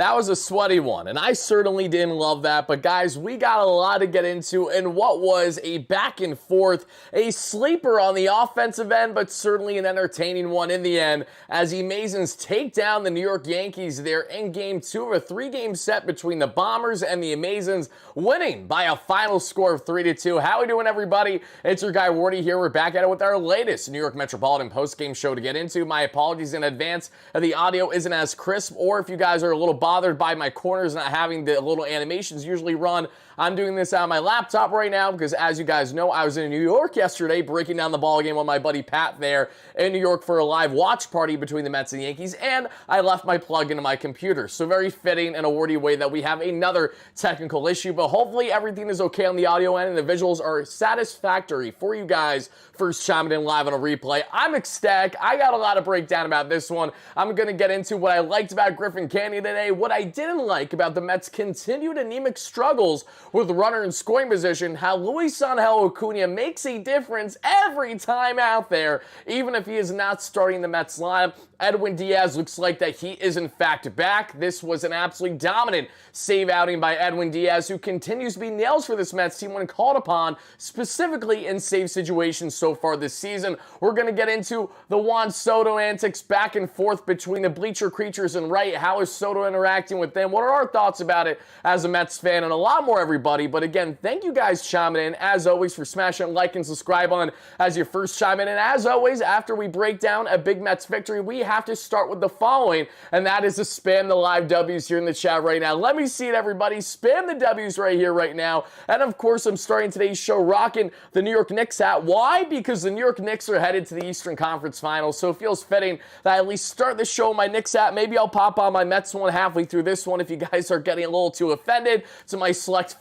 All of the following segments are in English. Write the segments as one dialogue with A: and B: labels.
A: That was a sweaty one, and I certainly didn't love that. But guys, we got a lot to get into in what was a back and forth, a sleeper on the offensive end, but certainly an entertaining one in the end, as the Amazons take down the New York Yankees there in Game 2 of a 3-game set between the Bombers and the Amazons, winning by a final score of 3-2. How we doing, everybody? It's your guy Wardy here. We're back at it with our latest New York Metropolitan post-game show to get into. My apologies in advance if the audio isn't as crisp, or if you guys are a little bothered by my corners not having the little animations usually run. I'm doing this on my laptop right now because, as you guys know, I was in New York yesterday breaking down the ball game with my buddy Pat there in New York for a live watch party between the Mets and the Yankees, and I left my plug into my computer. So very fitting and a wordy way that we have another technical issue, but hopefully everything is okay on the audio end and the visuals are satisfactory for you guys first chiming in live on a replay. I'm ecstatic. I got a lot to break down about this one. I'm going to get into what I liked about Griffin Canning today, what I didn't like about the Mets' continued anemic struggles with runner in scoring position, how Luis Angel Acuna makes a difference every time out there, even if he is not starting the Mets lineup. Edwin Diaz looks like that he is in fact back. This was an absolutely dominant save outing by Edwin Diaz, who continues to be nails for this Mets team when called upon, specifically in save situations so far this season. We're going to get into the Juan Soto antics back and forth between the bleacher creatures and right. How is Soto interacting with them? What are our thoughts about it as a Mets fan? And a lot more, everybody. But again, thank you guys chiming in, as always, for smashing that like and subscribe on as your first chime in. And as always, after we break down a big Mets victory, we have to start with the following, and that is to spam the live W's here in the chat right now. Let me see it, everybody. Spam the W's right here, right now. And of course, I'm starting today's show rocking the New York Knicks hat. Why? Because the New York Knicks are headed to the Eastern Conference Finals, so it feels fitting that I at least start the show in my Knicks hat. Maybe I'll pop on my Mets one halfway through this one if you guys are getting a little too offended. To my select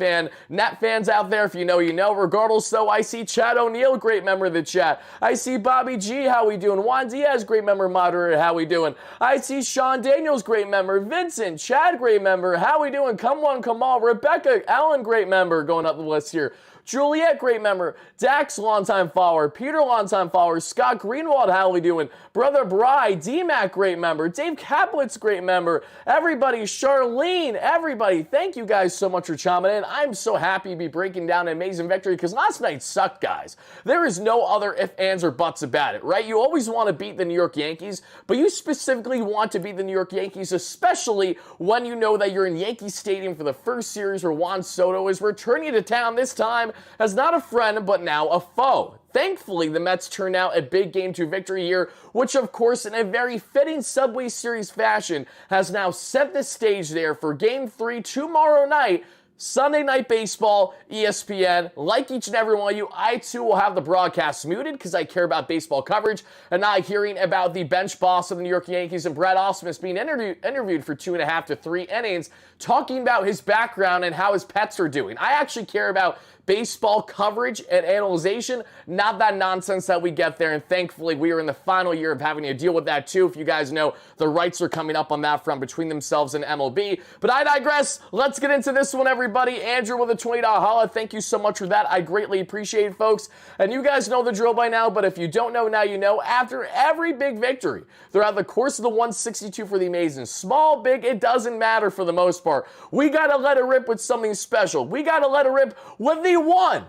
A: net fans out there, if you know, you know. Regardless, though, I see Chad O'Neal, great member of the chat. I see Bobby G, how we doing? Juan Diaz, great member, moderator, how we doing? I see Sean Daniels, great member. Vincent, Chad, great member. How we doing? Come on, come on. Rebecca, Ellen, great member, going up the list here. Juliet, great member. Dax, longtime follower. Peter, longtime follower. Scott Greenwald, how we doing? Brother Bry, D-Mac, great member. Dave Kaplitz, great member. Everybody, Charlene, everybody, thank you guys so much for chiming in. I'm so happy to be breaking down an amazing victory because last night sucked, guys. There is no other ifs, ands, or buts about it, right? You always want to beat the New York Yankees, but you specifically want to beat the New York Yankees, especially when you know that you're in Yankee Stadium for the first series where Juan Soto is returning to town, this time as not a friend, but now a foe. Thankfully, the Mets turned out a big Game 2 victory here, which, of course, in a very fitting Subway Series fashion, has now set the stage there for Game 3 tomorrow night, Sunday Night Baseball, ESPN. Like each and every one of you, I too will have the broadcast muted because I care about baseball coverage and not hearing about the bench boss of the New York Yankees and Brad Ausmus being interviewed for 2.5 to 3 innings, talking about his background and how his pets are doing. I actually care about baseball coverage and analyzation, not that nonsense that we get there, and thankfully we are in the final year of having to deal with that too. If you guys know, the rights are coming up on that front between themselves and MLB. But I digress. Let's get into this one, everybody. Andrew with a $20 holla. Thank you so much for that. I greatly appreciate it, folks. And you guys know the drill by now, but if you don't know, now you know. After every big victory throughout the course of the 162 for the Amazons, small, big, it doesn't matter for the most part. We got to let it rip with something special. We got to let it rip with the one,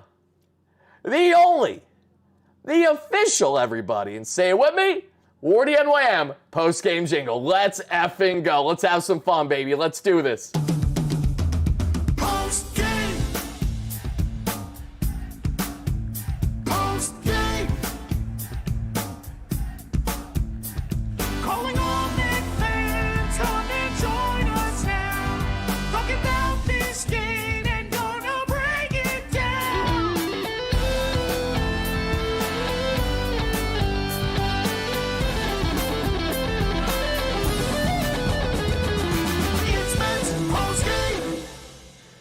A: the only, the official, everybody, and say it with me, WardyNYM post-game jingle. Let's effing go. Let's have some fun, baby. Let's do this.
B: Post-game. Post-game. Calling all Knick fans, come and join us now. Talk about this game and gonna break it down. It's Mets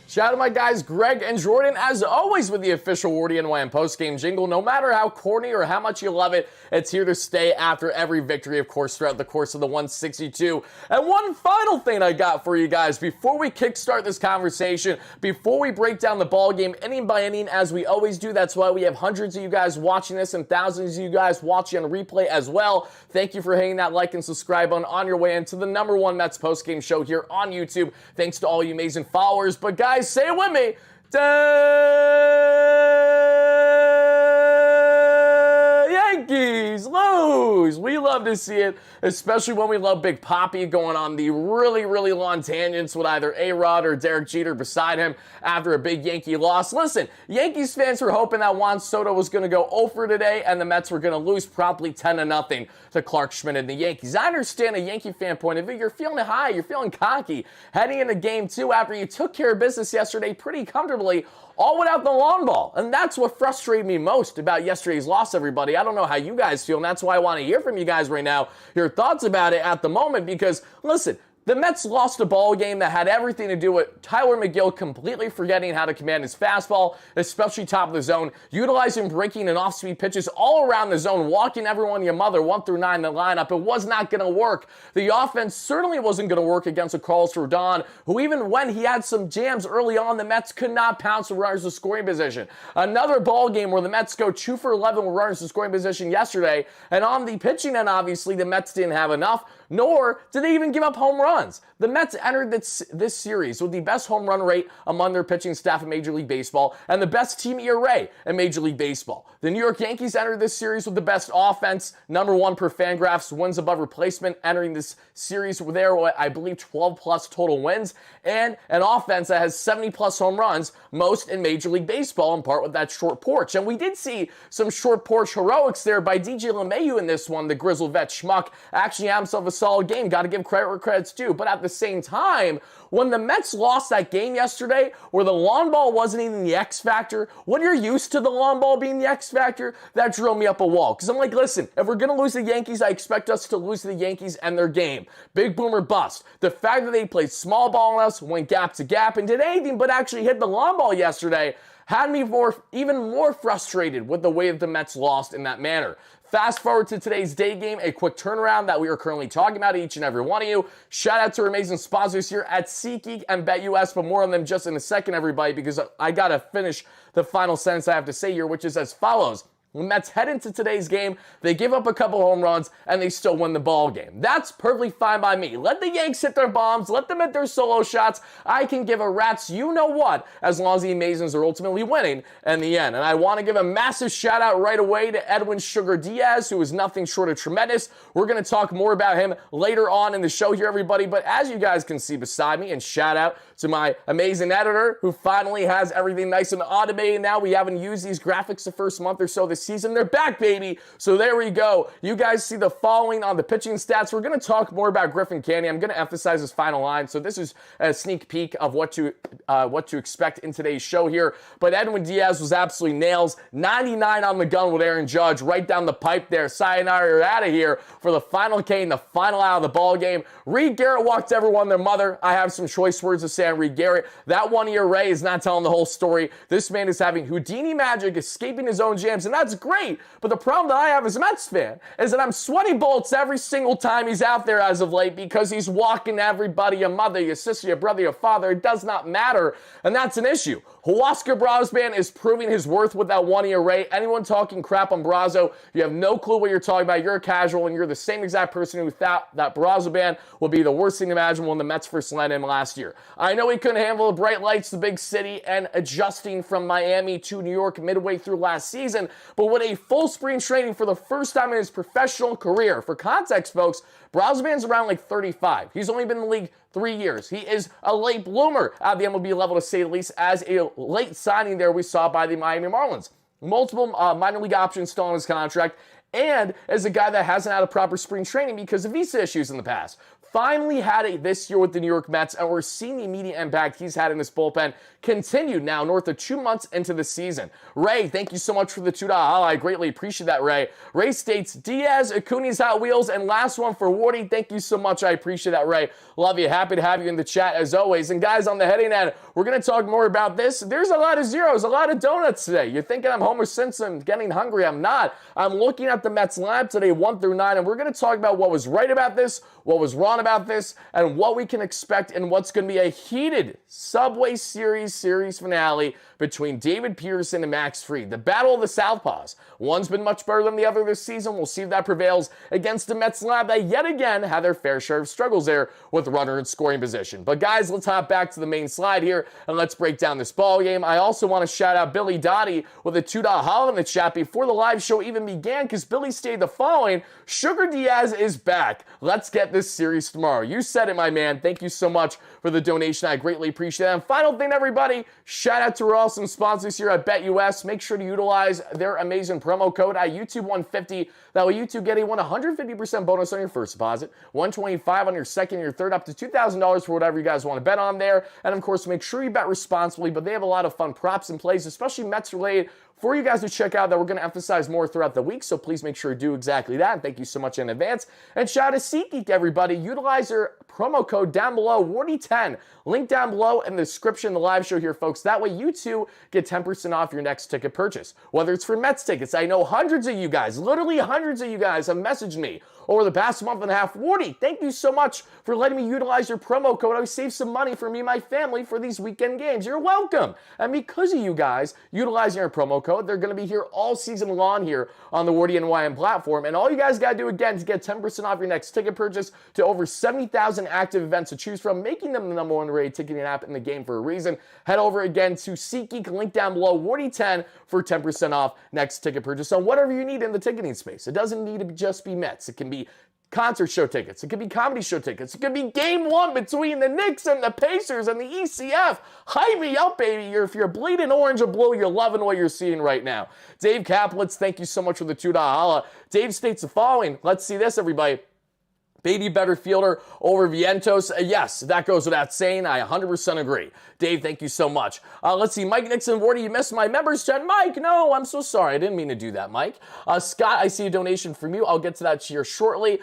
A: Shout out to my guys Greg and Jordan, as always, with the official WardyNYM post-game jingle. No matter how corny or how much you love it, it's here to stay after every victory, of course, throughout the course of the 162. And one final thing I got for you guys before we kickstart this conversation, before we break down the ball game inning by inning, as we always do. That's why we have hundreds of you guys watching this and thousands of you guys watching on replay as well. Thank you for hitting that like and subscribe button on your way into the #1 Mets post-game show here on YouTube. Thanks to all you amazing followers. But guys, say it with me. Yankees lose. We love to see it, especially when we love Big Papi going on the really, really long tangents with either A-Rod or Derek Jeter beside him after a big Yankee loss. Listen, Yankees fans were hoping that Juan Soto was going to go 0 for today and the Mets were going to lose promptly 10-0 to Clark Schmidt and the Yankees. I understand a Yankee fan point of view. You're feeling high. You're feeling cocky heading into game 2 after you took care of business yesterday pretty comfortably, all without the long ball. And that's what frustrated me most about yesterday's loss, everybody. I don't know how you guys feel, and that's why I want to hear from you guys right now, your thoughts about it at the moment, because, listen, the Mets lost a ball game that had everything to do with Tyler McGill completely forgetting how to command his fastball, especially top of the zone, utilizing breaking and off-speed pitches all around the zone, walking everyone your mother 1 through 9 in the lineup. It was not going to work. The offense certainly wasn't going to work against a Carlos Rodon, who even when he had some jams early on, the Mets could not pounce with runners in scoring position. Another ball game where the Mets go 2 for 11 with runners in scoring position yesterday, and on the pitching end, obviously, the Mets didn't have enough, nor did they even give up home runs. The Mets entered this series with the best home run rate among their pitching staff in Major League Baseball and the best team ERA in Major League Baseball. The New York Yankees entered this series with the best offense, #1 per Fangraphs, wins above replacement, entering this series with their, I believe, 12-plus total wins, and an offense that has 70-plus home runs, most in Major League Baseball, in part with that short porch. And we did see some short porch heroics there by DJ LeMahieu in this one, the grizzled vet schmuck. Actually had himself a solid game. Got to give credit where credit's due. But at the same time, when the Mets lost that game yesterday, where the long ball wasn't even the X factor, when you're used to the long ball being the X factor, that drove me up a wall. Because I'm like, listen, if we're going to lose the Yankees, I expect us to lose to the Yankees and their game. Big boomer bust. The fact that they played small ball on us, went gap to gap, and did anything but actually hit the long ball yesterday had me even more frustrated with the way that the Mets lost in that manner. Fast forward to today's day game, a quick turnaround that we are currently talking about, each and every one of you. Shout out to our amazing sponsors here at SeatGeek and BetUS, but more on them just in a second, everybody, because I got to finish the final sentence I have to say here, which is as follows. When Mets head into today's game, they give up a couple home runs, and they still win the ball game. That's perfectly fine by me. Let the Yanks hit their bombs. Let them hit their solo shots. I can give a rat's you-know-what as long as the Amazons are ultimately winning in the end. And I want to give a massive shout-out right away to Edwin Sugar Diaz, who is nothing short of tremendous. We're going to talk more about him later on in the show here, everybody. But as you guys can see beside me, and shout-out to my amazing editor, who finally has everything nice and automated now. We haven't used these graphics the first month or so this season. They're back, baby. So there we go. You guys see the following on the pitching stats. We're going to talk more about Griffin Canny. I'm going to emphasize his final line. So this is a sneak peek of what to expect in today's show here. But Edwin Diaz was absolutely nails. 99 on the gun with Aaron Judge right down the pipe there. Sayonara, you're out of here for the final K and the final out of the ball game. Reed Garrett walked everyone their mother. I have some choice words to say on Reed Garrett. That 1 ERA is not telling the whole story. This man is having Houdini magic, escaping his own jams, and that's great. But the problem that I have as a Mets fan is that I'm sweating bullets every single time he's out there as of late because he's walking everybody, your mother, your sister, your brother, your father. It does not matter, and that's an issue. Huascar Brosman is proving his worth with that 1 ERA. Anyone talking crap on Brazo, you have no clue what you're talking about. You're a casual, and you're the same exact person who thought that Brazoban would be the worst thing imaginable when the Mets first landed him last year. I know he couldn't handle the bright lights, the big city, and adjusting from Miami to New York midway through last season, but with a full spring training for the first time in his professional career. For context, folks, Brazoban's around like 35. He's only been in the league 3 years. He is a late bloomer at the MLB level, to say the least, as a late signing there we saw by the Miami Marlins. Multiple minor league options still on his contract, and as a guy that hasn't had a proper spring training because of visa issues in the past. finally had it this year with the New York Mets, and we're seeing the immediate impact he's had in his bullpen continued now north of 2 months into the season. Ray, thank you so much for the $2 holla. I greatly appreciate that, Ray. Ray states, Diaz, Acuna's Hot Wheels, and last one for Wardy. Thank you so much. I appreciate that, Ray. Love you. Happy to have you in the chat as always. And guys, on the heading end, we're going to talk more about this. There's a lot of zeros, a lot of donuts today. You're thinking I'm Homer Simpson getting hungry. I'm not. I'm looking at the Mets lineup today, 1 through 9, and we're going to talk about what was right about this, what was wrong about this, and what we can expect in what's going to be a heated Subway Series finale between David Peterson and Max Fried. The battle of the Southpaws. One's been much better than the other this season. We'll see if that prevails against the Mets lineup that yet again had their fair share of struggles there with runner in scoring position. But guys, let's hop back to the main slide here and let's break down this ball game. I also want to shout out Billy Dottie with a $2 holla in the chat before the live show even began, because Billy stated the following: Sugar Diaz is back. Let's get this series tomorrow. You said it, my man. Thank you so much for the donation. I greatly appreciate it. And final thing, everybody, shout out to our awesome sponsors here at BetUS. Make sure to utilize their amazing promo code at YouTube150. That way YouTube get a 150% bonus on your first deposit, $125 on your second and your third, up to $2,000 for whatever you guys want to bet on there. And of course, make sure you bet responsibly, but they have a lot of fun props and plays, especially Mets related, for you guys to check out that we're going to emphasize more throughout the week, so please make sure to do exactly that, and thank you so much in advance. And shout out to SeatGeek, everybody. Utilize your promo code down below, WARDY10, link down below in the description of the live show here, folks. That way you too get 10% off your next ticket purchase, whether it's for Mets tickets. I know hundreds of you guys, literally hundreds of you guys have messaged me over the past month and a half. Wardy, thank you so much for letting me utilize your promo code. I save some money for me and my family for these weekend games. You're welcome. And because of you guys utilizing our promo code, they're going to be here all season long here on the WardyNYM platform. And all you guys got to do again is get 10% off your next ticket purchase to over 70,000 active events to choose from, making them the #1 rated ticketing app in the game for a reason. Head over again to SeatGeek, link down below, Wardy10 for 10% off next ticket purchase on whatever you need in the ticketing space. It doesn't need to just be Mets. It can be concert show tickets. It could be comedy show tickets. It could be game one between the Knicks and the Pacers and the ECF. Hype me up, baby. If you're bleeding orange or blue, you're loving what you're seeing right now. Dave Kaplitz, thank you so much for the $2 holla. Dave states the following. Let's see this, everybody. Baby better fielder over Vientos. Yes, that goes without saying. I 100% agree. Dave, thank you so much. Let's see. Mike Nixon, Wardy, you missed my members chat. Mike, no, I'm so sorry. I didn't mean to do that, Mike. Scott, I see a donation from you. I'll get to that here shortly.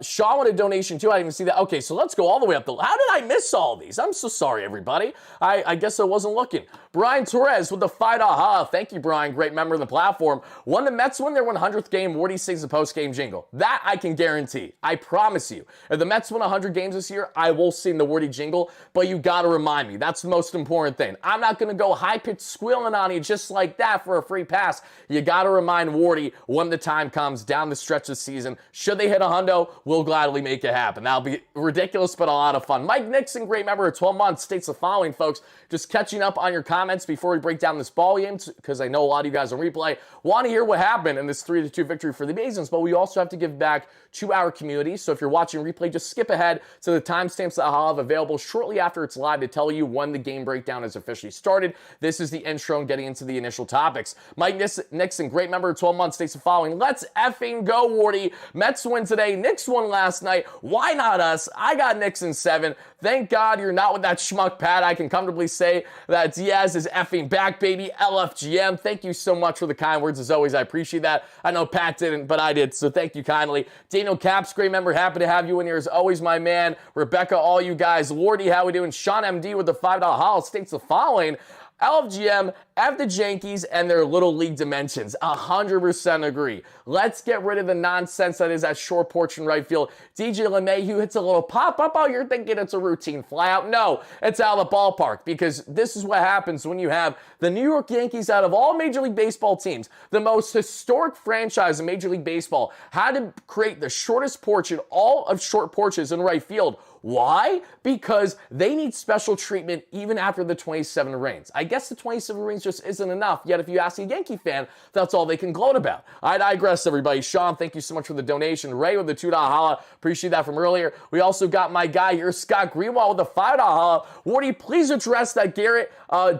A: Sean with a donation too. I didn't even see that. Okay, so let's go all the way up. How did I miss all these? I'm so sorry, everybody. I guess I wasn't looking. Brian Torres with the $5 holla. Thank you, Brian. Great member of the platform. When the Mets win their 100th game, Wardy sings the post-game jingle. That I can guarantee. I promise you. If the Mets win 100 games this year, I will sing the Wardy jingle, but you got to remind me. That's the most important thing. I'm not going to go high-pitched squealing on you just like that for a free pass. You got to remind Wardy when the time comes down the stretch of the season. Should they hit a hundo, we'll gladly make it happen. That'll be ridiculous, but a lot of fun. Mike Nixon, great member of 12 months, states the following, folks. Just catching up on your comments before we break down this ball game, because I know a lot of you guys on replay want to hear what happened in this 3-2 victory for the Basins, but we also have to give back to our community. So if you're watching replay, just skip ahead to the timestamps that I'll have available shortly after it's live to tell you when the game breakdown has officially started. This is the intro and getting into the initial topics. Mike Nixon, great member of 12 months, states the following. Let's effing go, Wardy. Mets win today. Knicks won last night. Why not us? I got Knicks in 7. Thank God you're not with that schmuck Pat. I can comfortably say that Diaz is effing back, baby. LFGM. Thank you so much for the kind words. As always, I appreciate that. I know Pat didn't, but I did, so thank you kindly. Daniel Caps, great member. Happy to have you in here as always, my man. Rebecca, all you guys. Lordy, how we doing? Sean MD with the $5 holla states the following. LFGM, F the Yankees, and their little league dimensions. 100% agree. Let's get rid of the nonsense that is that short porch in right field. DJ LeMahieu hits a little pop-up. Oh, you're thinking it's a routine flyout. No, it's out of the ballpark, because this is what happens when you have the New York Yankees, out of all Major League Baseball teams, the most historic franchise in Major League Baseball, had to create the shortest porch in all of short porches in right field. Why? Because they need special treatment even after the 27 rains. I guess the 27 rains just isn't enough, yet if you ask a Yankee fan, that's all they can gloat about. I digress, everybody. Sean, thank you so much for the donation. Ray with the $2 holla. Appreciate that from earlier. We also got my guy here, Scott Greenwald, with the $5 holla. Wardy, please address that Garrett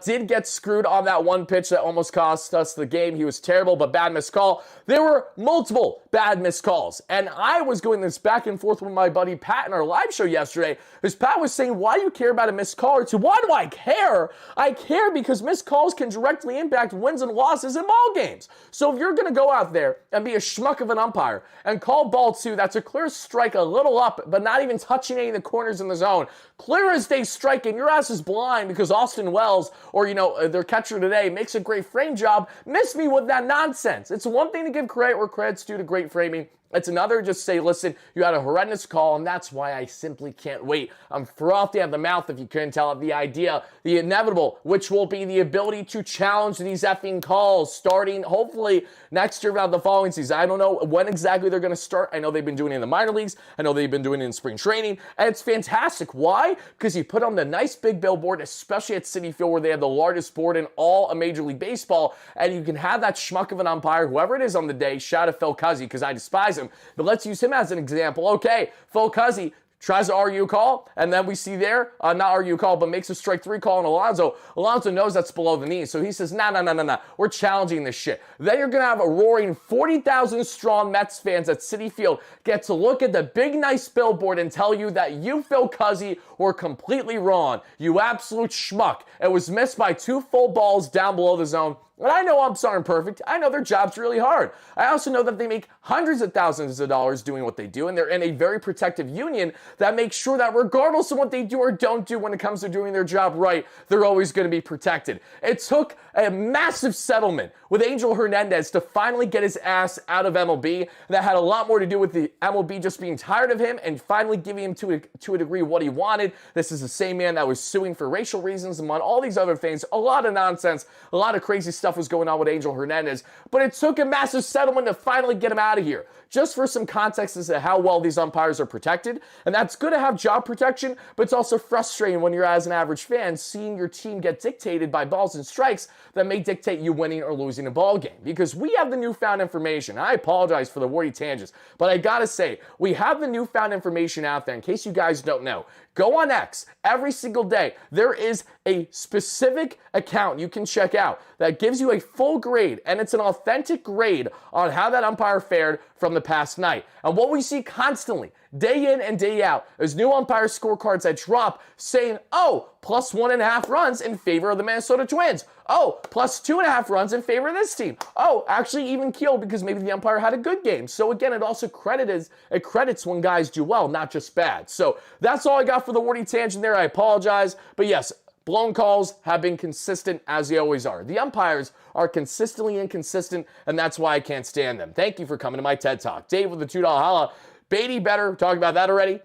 A: did get screwed on that one pitch that almost cost us the game. He was terrible, but bad missed call. There were multiple bad missed calls. And I was going this back and forth with my buddy Pat in our live show yesterday, because Pat was saying, why do you care about a missed call or two? Why do I care? I care because missed calls can directly impact wins and losses in ball games. So if you're going to go out there and be a schmuck of an umpire and call ball two, that's a clear strike a little up, but not even touching any of the corners in the zone, clear as day strike, and your ass is blind because Austin Wells or, their catcher today makes a great frame job, miss me with that nonsense. It's one thing to give credit where credit's due to great framing. It's another just say, listen, you had a horrendous call, and that's why I simply can't wait. I'm frothy at the mouth, if you couldn't tell, of the idea, the inevitable, which will be the ability to challenge these effing calls starting, hopefully, next year, about the following season. I don't know when exactly they're going to start. I know they've been doing it in the minor leagues. I know they've been doing it in spring training, and it's fantastic. Why? Because you put on the nice big billboard, especially at Citi Field, where they have the largest board in all of Major League Baseball, and you can have that schmuck of an umpire, whoever it is on the day, shout out Phil Cuzzi, because I despise him, but let's use him as an example. Okay, Phil Cuzzi tries to argue a call, and then we see there, not argue a call, but makes a strike three call on Alonso. Alonso knows that's below the knee, so he says, nah, we're challenging this shit. Then you're going to have a roaring 40,000 strong Mets fans at Citi Field get to look at the big nice billboard and tell you that you, Phil Cuzzi, were completely wrong. You absolute schmuck. It was missed by 2 full balls down below the zone. And I know umps aren't perfect. I know their job's really hard. I also know that they make hundreds of thousands of dollars doing what they do, and they're in a very protective union that makes sure that regardless of what they do or don't do when it comes to doing their job right, they're always going to be protected. It took a massive settlement with Angel Hernandez to finally get his ass out of MLB. That had a lot more to do with the MLB just being tired of him and finally giving him to a degree what he wanted. This is the same man that was suing for racial reasons, among all these other things. A lot of nonsense, a lot of crazy stuff was going on with Angel Hernandez, but it took a massive settlement to finally get him out of here. Just for some context as to how well these umpires are protected, and that's good to have job protection, but it's also frustrating when you're, as an average fan, seeing your team get dictated by balls and strikes that may dictate you winning or losing a ball game. Because we have the newfound information. I apologize for the wordy tangents, but I gotta say, we have the newfound information out there. In case you guys don't know, go on X every single day. There is a specific account you can check out that gives you a full grade, and it's an authentic grade on how that umpire fared from the past night. And what we see constantly, day in and day out, is new umpire scorecards that drop saying, oh, plus 1.5 runs in favor of the Minnesota Twins. Oh, plus 2.5 runs in favor of this team. Oh, actually even keeled because maybe the umpire had a good game. So again, it also credits when guys do well, not just bad. So that's all I got for the wordy tangent there. I apologize. But yes, blown calls have been consistent as they always are. The umpires are consistently inconsistent, and that's why I can't stand them. Thank you for coming to my TED Talk. Dave with the $2 holla. Beatty better. Talked about that already.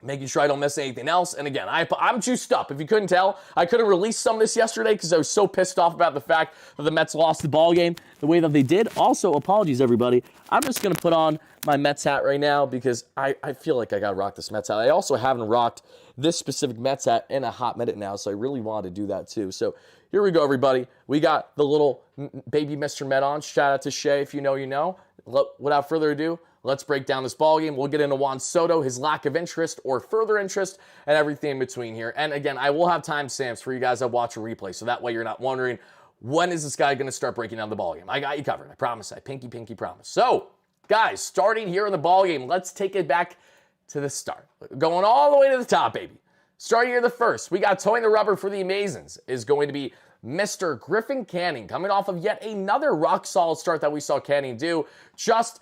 A: Making sure I don't miss anything else. And again, I'm juiced up. If you couldn't tell, I could have released some of this yesterday because I was so pissed off about the fact that the Mets lost the ball game the way that they did. Also, apologies, everybody. I'm just going to put on my Mets hat right now because I feel like I got to rock this Mets hat. I also haven't rocked this specific Mets hat in a hot minute now, so I really wanted to do that too. So here we go, everybody. We got the little baby Mr. Met on. Shout out to Shay. If you know, you know. Without further ado, let's break down this ballgame. We'll get into Juan Soto, his lack of interest or further interest, and everything in between here. And again, I will have timestamps for you guys that watch a replay, so that way you're not wondering, when is this guy going to start breaking down the ballgame? I got you covered. I promise. I pinky promise. So, guys, starting here in the ballgame, let's take it back to the start. Going all the way to the top, baby. Starting here the first, we got towing the rubber for the Amazins is going to be Mr. Griffin Canning, coming off of yet another rock-solid start that we saw Canning do just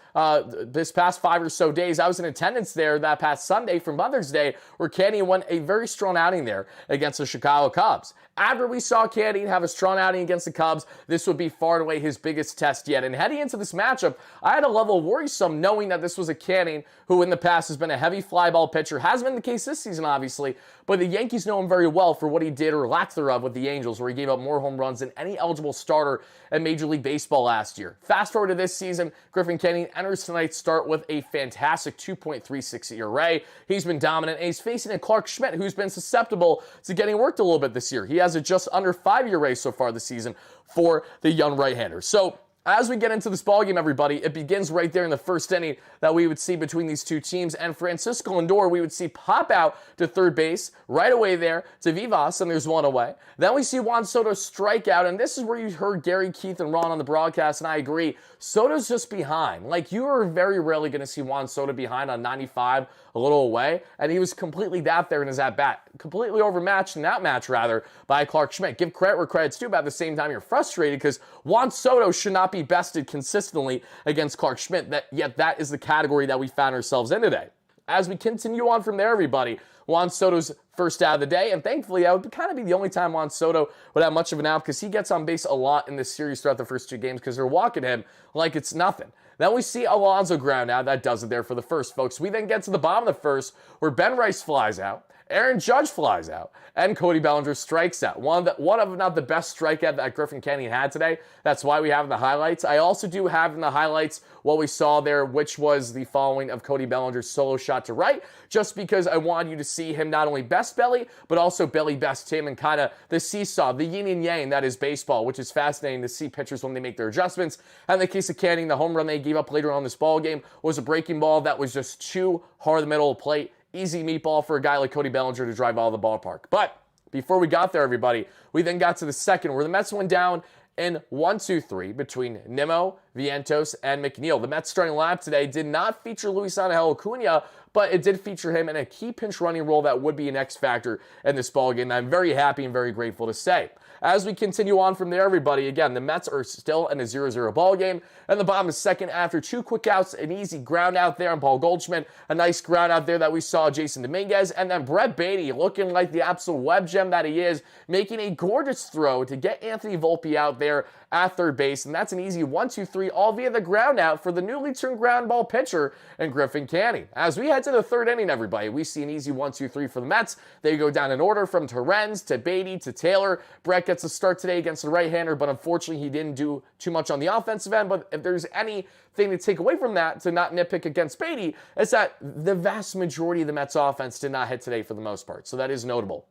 A: this past 5 or so days. I was in attendance there that past Sunday for Mother's Day, where Canning won a very strong outing there against the Chicago Cubs. After we saw Canning have a strong outing against the Cubs, this would be far and away his biggest test yet. And heading into this matchup, I had a level of worrisome knowing that this was a Canning who in the past has been a heavy fly ball pitcher. Has been the case this season, obviously, but the Yankees know him very well for what he did or lack thereof with the Angels, where he gave up more home runs than any eligible starter in Major League Baseball last year. Fast forward to this season, Griffin Canning enters tonight's start with a fantastic 2.36 ERA. He's been dominant, and he's facing a Clark Schmidt who's been susceptible to getting worked a little bit this year. He has a just under 5 ERA so far this season for the young right-hander. So As we get into this ballgame, everybody, it begins right there in the first inning that we would see between these two teams. And Francisco Lindor, we would see pop out to third base right away there to Vivas, and there's one away. Then we see Juan Soto strike out, and this is where you heard Gary, Keith, and Ron on the broadcast, and I agree. Soto's just behind. Like, you are very rarely going to see Juan Soto behind on 95, a little away, and he was completely out there in his at-bat. Completely overmatched, and outmatched, rather, by Clark Schmidt. Give credit where credit's due, but at the same time, you're frustrated because Juan Soto should not be bested consistently against Clark Schmidt, yet that is the category that we found ourselves in today. As we continue on from there, everybody, Juan Soto's first out of the day, and thankfully that would kind of be the only time Juan Soto would have much of an out because he gets on base a lot in this series throughout the first two games because they're walking him like it's nothing. Then we see Alonso ground out. That does it there for the first, folks. We then get to the bottom of the first where Ben Rice flies out, Aaron Judge flies out, and Cody Bellinger strikes out. One of not the best strikeout that Griffin Canning had today. That's why we have in the highlights. I also do have in the highlights what we saw there, which was the following of Cody Bellinger's solo shot to right, just because I wanted you to see him not only best belly, but also belly best him and kind of the seesaw, the yin and yang that is baseball, which is fascinating to see pitchers when they make their adjustments. And in the case of Canning, the home run they gave up later on this ball game was a breaking ball that was just too hard in the middle of the plate. Easy meatball for a guy like Cody Bellinger to drive out of the ballpark. But before we got there, everybody, we then got to the second where the Mets went down in 1-2-3 between Nimmo, Vientos, and McNeil. The Mets starting lineup today did not feature Luis Angel Acuna, but it did feature him in a key pinch running role that would be an X factor in this ballgame. I'm very happy and very grateful to say. As we continue on from there, everybody, again, the Mets are still in a 0-0 ball game. And the bottom of the second, after two quick outs, an easy ground out there on Paul Goldschmidt, a nice ground out there that we saw Jason Dominguez, and then Brett Beatty, looking like the absolute web gem that he is, making a gorgeous throw to get Anthony Volpe out there at third base. And that's an easy 1-2-3, all via the ground out for the newly turned ground ball pitcher and Griffin Canning. As we head to the third inning, everybody, we see an easy 1-2-3 for the Mets. They go down in order from Torrens to Beatty to Taylor. Brett gets a start today against the right-hander, but unfortunately he didn't do too much on the offensive end. But if there's anything to take away from that, to not nitpick against Beatty, it's that the vast majority of the Mets offense did not hit today for the most part. So that is notable.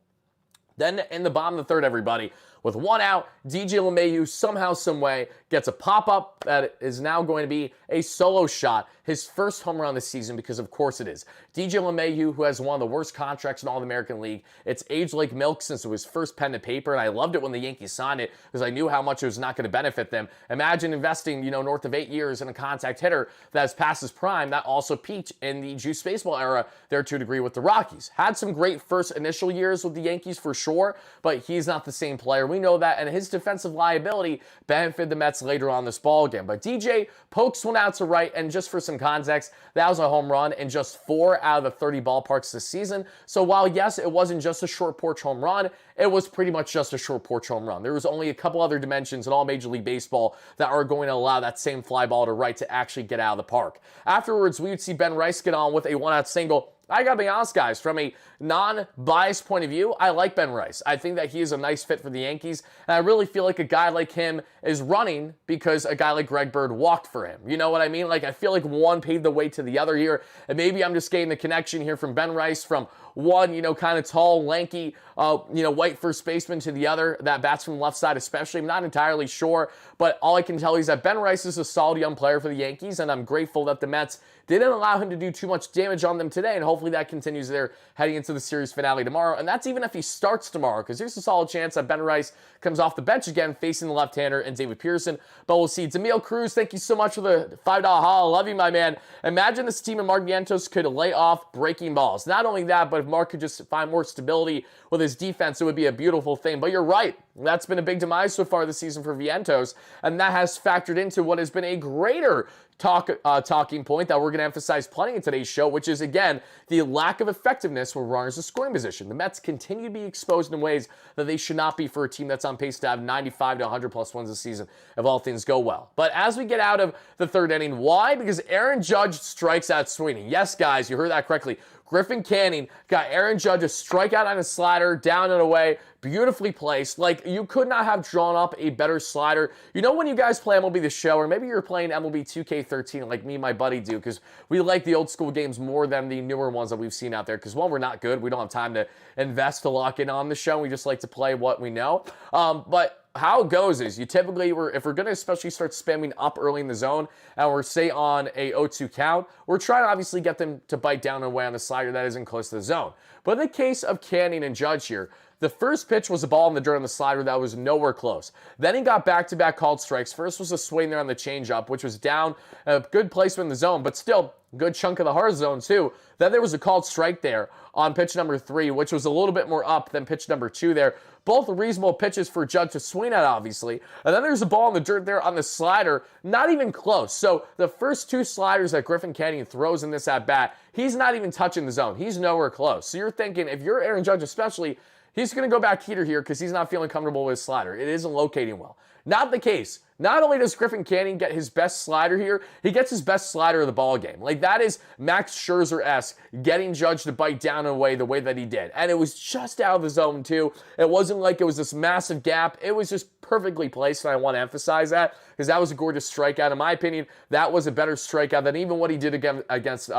A: Then in the bottom of the third, everybody, with one out, DJ LeMahieu somehow, someway gets a pop-up that is now going to be a solo shot, his first home run this season, because of course it is. DJ LeMahieu, who has one of the worst contracts in all the American League, it's aged like milk since it was first pen to paper, and I loved it when the Yankees signed it because I knew how much it was not going to benefit them. Imagine investing, north of 8 years in a contact hitter that has passed his prime, that also peaked in the juice baseball era there to a degree with the Rockies. Had some great first initial years with the Yankees for sure, but he's not the same player. We know that, and his defensive liability benefited the Mets later on this ball game. But DJ pokes one out to right, and just for some context, that was a home run in just 4 out of the 30 ballparks this season. So while, yes, it wasn't just a short porch home run, it was pretty much just a short porch home run. There was only a couple other dimensions in all Major League Baseball that are going to allow that same fly ball to right to actually get out of the park. Afterwards, we would see Ben Rice get on with a one-out single. I gotta be honest, guys, from a non-biased point of view, I like Ben Rice. I think that he is a nice fit for the Yankees, and I really feel like a guy like him is running because a guy like Greg Bird walked for him. You know what I mean? Like, I feel like one paved the way to the other here, and maybe I'm just getting the connection here from Ben Rice from one, kind of tall, lanky, white first baseman to the other that bats from the left side especially. I'm not entirely sure, but all I can tell you is that Ben Rice is a solid young player for the Yankees, and I'm grateful that the Mets didn't allow him to do too much damage on them today, and hopefully that continues there heading into the series finale tomorrow. And that's even if he starts tomorrow, because there's a solid chance that Ben Rice comes off the bench again facing the left-hander and David Pearson. But we'll see. Demille Cruz, thank you so much for the $5 haul. I love you, my man. Imagine this team and Mark Vientos could lay off breaking balls. Not only that, but if Mark could just find more stability with his defense, it would be a beautiful thing. But you're right. That's been a big demise so far this season for Vientos, and that has factored into what has been a greater talking point that we're going to emphasize plenty in today's show, which is, again, the lack of effectiveness with runners in scoring position. The Mets continue to be exposed in ways that they should not be for a team that's on pace to have 95 to 100 plus wins this season if all things go well. But as we get out of the third inning, why? Because Aaron Judge strikes out Sweeney. Yes, guys, you heard that correctly. Griffin Canning got Aaron Judge a strikeout on a slider, down and away, beautifully placed. Like, you could not have drawn up a better slider. You know when you guys play MLB The Show, or maybe you're playing MLB 2K13 like me and my buddy do, because we like the old school games more than the newer ones that we've seen out there, because, one, we're not good. We don't have time to invest to lock in on the show. We just like to play what we know. But how it goes is you typically, if we're going to especially start spamming up early in the zone, and we're, say, on a 0-2 count, we're trying to obviously get them to bite down and away on the slider that isn't close to the zone. But in the case of Canning and Judge here, the first pitch was a ball in the dirt on the slider that was nowhere close. Then he got back-to-back called strikes. First was a swing there on the changeup, which was down, a good placement in the zone, but still good chunk of the hard zone too. Then there was a called strike there on pitch number 3, which was a little bit more up than pitch number 2 there. Both reasonable pitches for Judge to swing at, obviously. And then there's a ball in the dirt there on the slider, not even close. So the first 2 sliders that Griffin Canning throws in this at-bat, he's not even touching the zone. He's nowhere close. So you're thinking, if you're Aaron Judge especially, he's going to go back heater here because he's not feeling comfortable with his slider. It isn't locating well. Not the case. Not only does Griffin Canning get his best slider here, he gets his best slider of the ball game. Like, that is Max Scherzer-esque, getting Judge to bite down and away the way that he did. And it was just out of the zone, too. It wasn't like it was this massive gap. It was just perfectly placed, and I want to emphasize that because that was a gorgeous strikeout. In my opinion, that was a better strikeout than even what he did against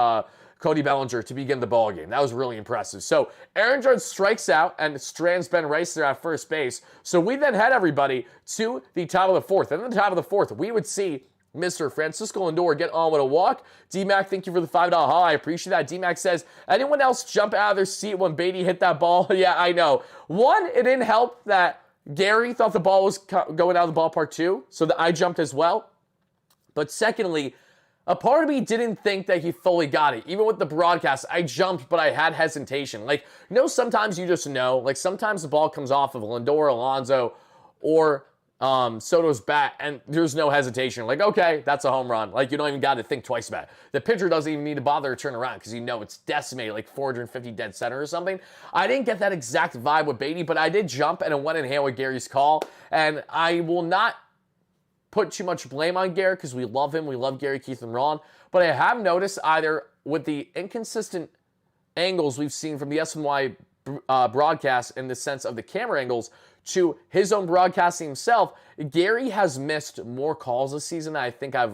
A: Cody Bellinger to begin the ball game. That was really impressive. So Aaron Judge strikes out and strands Ben Rice there at first base. So we then head everybody to the top of the 4th. And in the top of the 4th, we would see Mr. Francisco Lindor get on with a walk. D-Mac, thank you for the $5 haul. I appreciate that. D-Mac says, anyone else jump out of their seat when Beatty hit that ball? Yeah, I know. One, it didn't help that Gary thought the ball was going out of the ballpark too, so that I jumped as well. But secondly, a part of me didn't think that he fully got it. Even with the broadcast, I jumped, but I had hesitation. Like, you know, sometimes you just know. Like, sometimes the ball comes off of Lindor, Alonso, or Soto's bat, and there's no hesitation. Like, okay, that's a home run. Like, you don't even got to think twice about it. The pitcher doesn't even need to bother to turn around because you know it's decimated, like 450 dead center or something. I didn't get that exact vibe with Beatty, but I did jump and it went in hand with Gary's call. And I will not put too much blame on Gary because we love him. We love Gary, Keith, and Ron. But I have noticed either with the inconsistent angles we've seen from the SNY broadcast in the sense of the camera angles to his own broadcasting himself, Gary has missed more calls this season than I think I've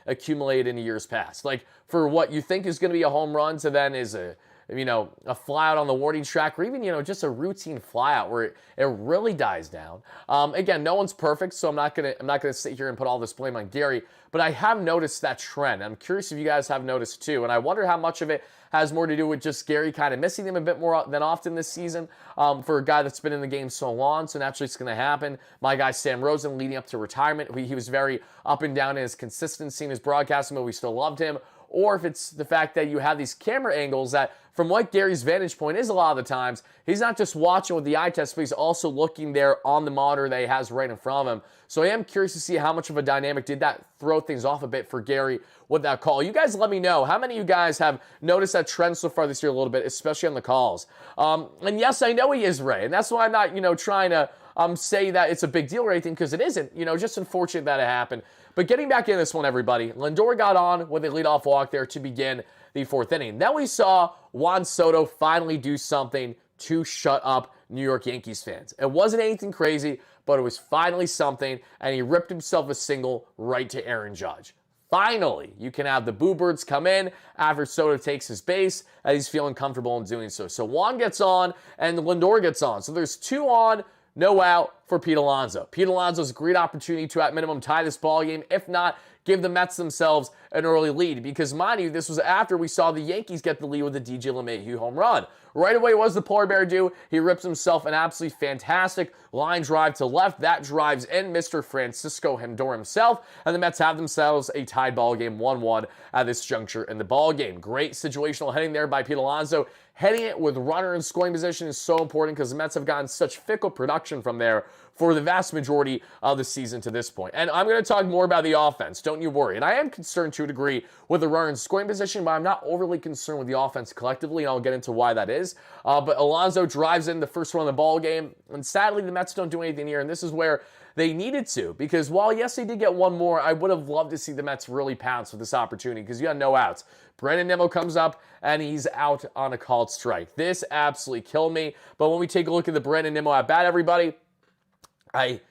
A: accumulated in years past. Like, for what you think is going to be a home run to then is a flyout on the warning track, or even, just a routine flyout where it really dies down. Again, no one's perfect, so I'm not gonna sit here and put all this blame on Gary, but I have noticed that trend. I'm curious if you guys have noticed too, and I wonder how much of it has more to do with just Gary kind of missing him a bit more than often this season for a guy that's been in the game so long, so naturally it's going to happen. My guy Sam Rosen leading up to retirement, he was very up and down in his consistency in his broadcasting, but we still loved him. Or if it's the fact that you have these camera angles that, from what Gary's vantage point is a lot of the times, he's not just watching with the eye test, but he's also looking there on the monitor that he has right in front of him. So I am curious to see how much of a dynamic did that throw things off a bit for Gary with that call. You guys let me know. How many of you guys have noticed that trend so far this year a little bit, especially on the calls? And yes, I know he is Ray, and that's why I'm not, trying to say that it's a big deal or anything, because it isn't. Just unfortunate that it happened. But getting back in this one, everybody, Lindor got on with a leadoff walk there to begin the 4th inning. Then we saw Juan Soto finally do something to shut up New York Yankees fans. It wasn't anything crazy, but it was finally something, and he ripped himself a single right to Aaron Judge. Finally, you can have the Boo Birds come in after Soto takes his base, and he's feeling comfortable in doing so. So Juan gets on, and Lindor gets on. So there's 2 on, no out for Pete Alonso. Pete Alonso's a great opportunity to, at minimum, tie this ball game. If not, give the Mets themselves an early lead. Because, mind you, this was after we saw the Yankees get the lead with the DJ LeMahieu home run. Right away, what does the polar bear do? He rips himself an absolutely fantastic line drive to left. That drives in Mr. Francisco Lindor himself, and the Mets have themselves a tied ball game 1-1 at this juncture in the ball game. Great situational heading there by Pete Alonso. Heading it with runner in scoring position is so important because the Mets have gotten such fickle production from there for the vast majority of the season to this point. And I'm going to talk more about the offense, don't you worry. And I am concerned to a degree with the runner in scoring position, but I'm not overly concerned with the offense collectively, and I'll get into why that is. But Alonso drives in the first one of the ball game, and sadly the Mets don't do anything here, and this is where they needed to, because while, yes, they did get one more, I would have loved to see the Mets really pounce with this opportunity because you had no outs. Brandon Nimmo comes up, and he's out on a called strike. This absolutely killed me, but when we take a look at the Brandon Nimmo at bat, everybody, I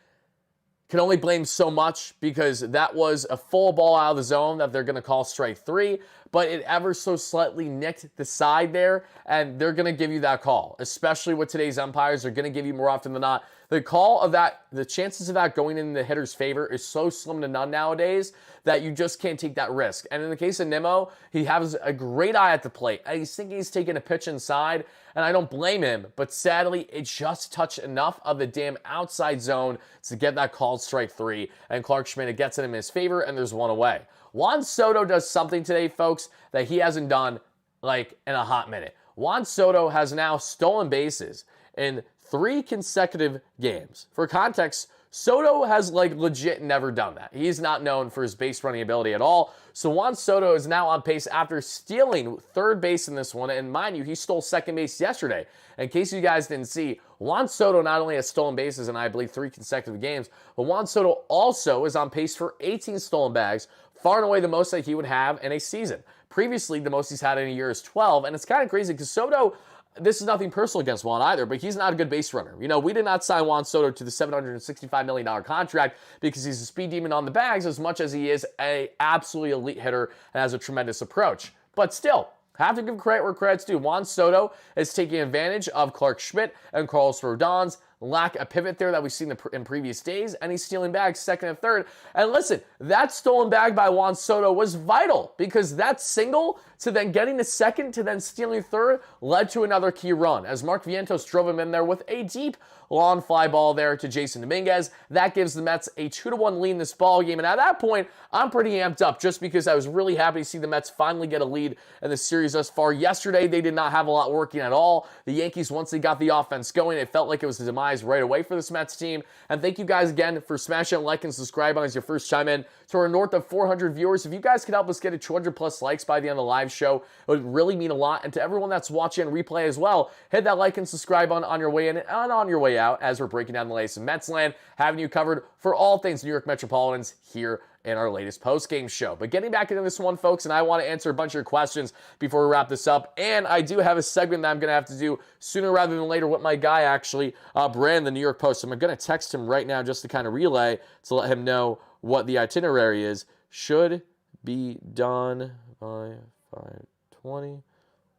A: can only blame so much because that was a full ball out of the zone that they're going to call strike 3. but it ever so slightly nicked the side there, and they're going to give you that call, especially with today's umpires. They're going to give you more often than not. The call of that, the chances of that going in the hitter's favor is so slim to none nowadays that you just can't take that risk. And in the case of Nimmo, he has a great eye at the plate, and he's thinking he's taking a pitch inside, and I don't blame him, but sadly, it just touched enough of the damn outside zone to get that called strike 3, and Clark Schmidt gets it in his favor, and there's one away. Juan Soto does something today, folks, that he hasn't done, like, in a hot minute. Juan Soto has now stolen bases in 3 consecutive games. For context, Soto has legit never done that. He's not known for his base running ability at all. So Juan Soto is now on pace after stealing third base in this one. And mind you, he stole second base yesterday. In case you guys didn't see, Juan Soto not only has stolen bases in, I believe, 3 consecutive games, but Juan Soto also is on pace for 18 stolen bags, far and away the most that he would have in a season. Previously, the most he's had in a year is 12. And it's kind of crazy because Soto, this is nothing personal against Juan either, but he's not a good base runner. You know, we did not sign Juan Soto to the $765 million contract because he's a speed demon on the bags as much as he is an absolutely elite hitter and has a tremendous approach. But still, have to give credit where credit's due. Juan Soto is taking advantage of Clark Schmidt and Carlos Rodon's lack of pivot there that we've seen in previous days, and he's stealing bags second and third. And listen, that stolen bag by Juan Soto was vital because that single to then getting the second to then stealing third led to another key run as Mark Vientos drove him in there with a deep lawn fly ball there to Jason Dominguez. That gives the Mets a 2-1 lead in this ball game. And at that point, I'm pretty amped up just because I was really happy to see the Mets finally get a lead in the series thus far. Yesterday, they did not have a lot working at all. The Yankees, once they got the offense going, it felt like it was the demise right away for this Mets team. And thank you guys again for smashing like and subscribe on as your first chime in to our north of 400 viewers. If you guys could help us get to 200 plus likes by the end of the live show, it would really mean a lot. And to everyone that's watching and replay as well, hit that like and subscribe on your way in and on your way out as we're breaking down the latest in Mets land, having you covered for all things New York Metropolitans here in our latest post-game show. But getting back into this one, folks, and I want to answer a bunch of your questions before we wrap this up. And I do have a segment that I'm going to have to do sooner rather than later with my guy, actually, Brand, the New York Post. So I'm going to text him right now just to kind of relay to let him know what the itinerary is. Should be done by 5:20.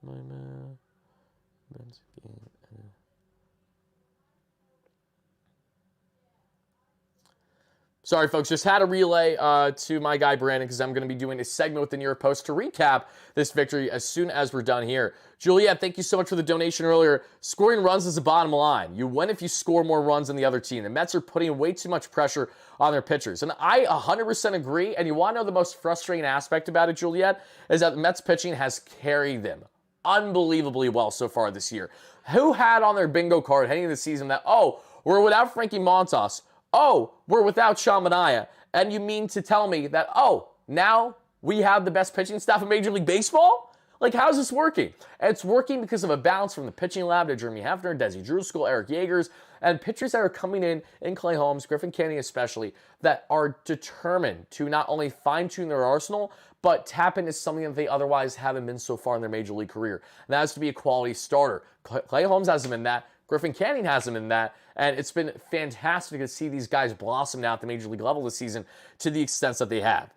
A: My man. Men's game. Sorry, folks, just had a relay to my guy, Brandon, because I'm going to be doing a segment with the New York Post to recap this victory as soon as we're done here. Juliet, thank you so much for the donation earlier. Scoring runs is the bottom line. You win if you score more runs than the other team. The Mets are putting way too much pressure on their pitchers. And I 100% agree. And you want to know the most frustrating aspect about it, Juliet, is that the Mets pitching has carried them unbelievably well so far this year. Who had on their bingo card heading into the season that, oh, we're without Frankie Montas, oh, we're without Sean Manaea, and you mean to tell me that, oh, now we have the best pitching staff in Major League Baseball? Like, how's this working? And it's working because of a balance from the pitching lab to Jeremy Hefner, Desi Druskull, Eric Yagers, and pitchers that are coming in Clay Holmes, Griffin Canning especially, that are determined to not only fine-tune their arsenal, but tap into something that they otherwise haven't been so far in their Major League career. And that is to be a quality starter. Clay Holmes hasn't been that. Griffin Canning has him in that, and it's been fantastic to see these guys blossom now at the Major League level this season to the extent that they have.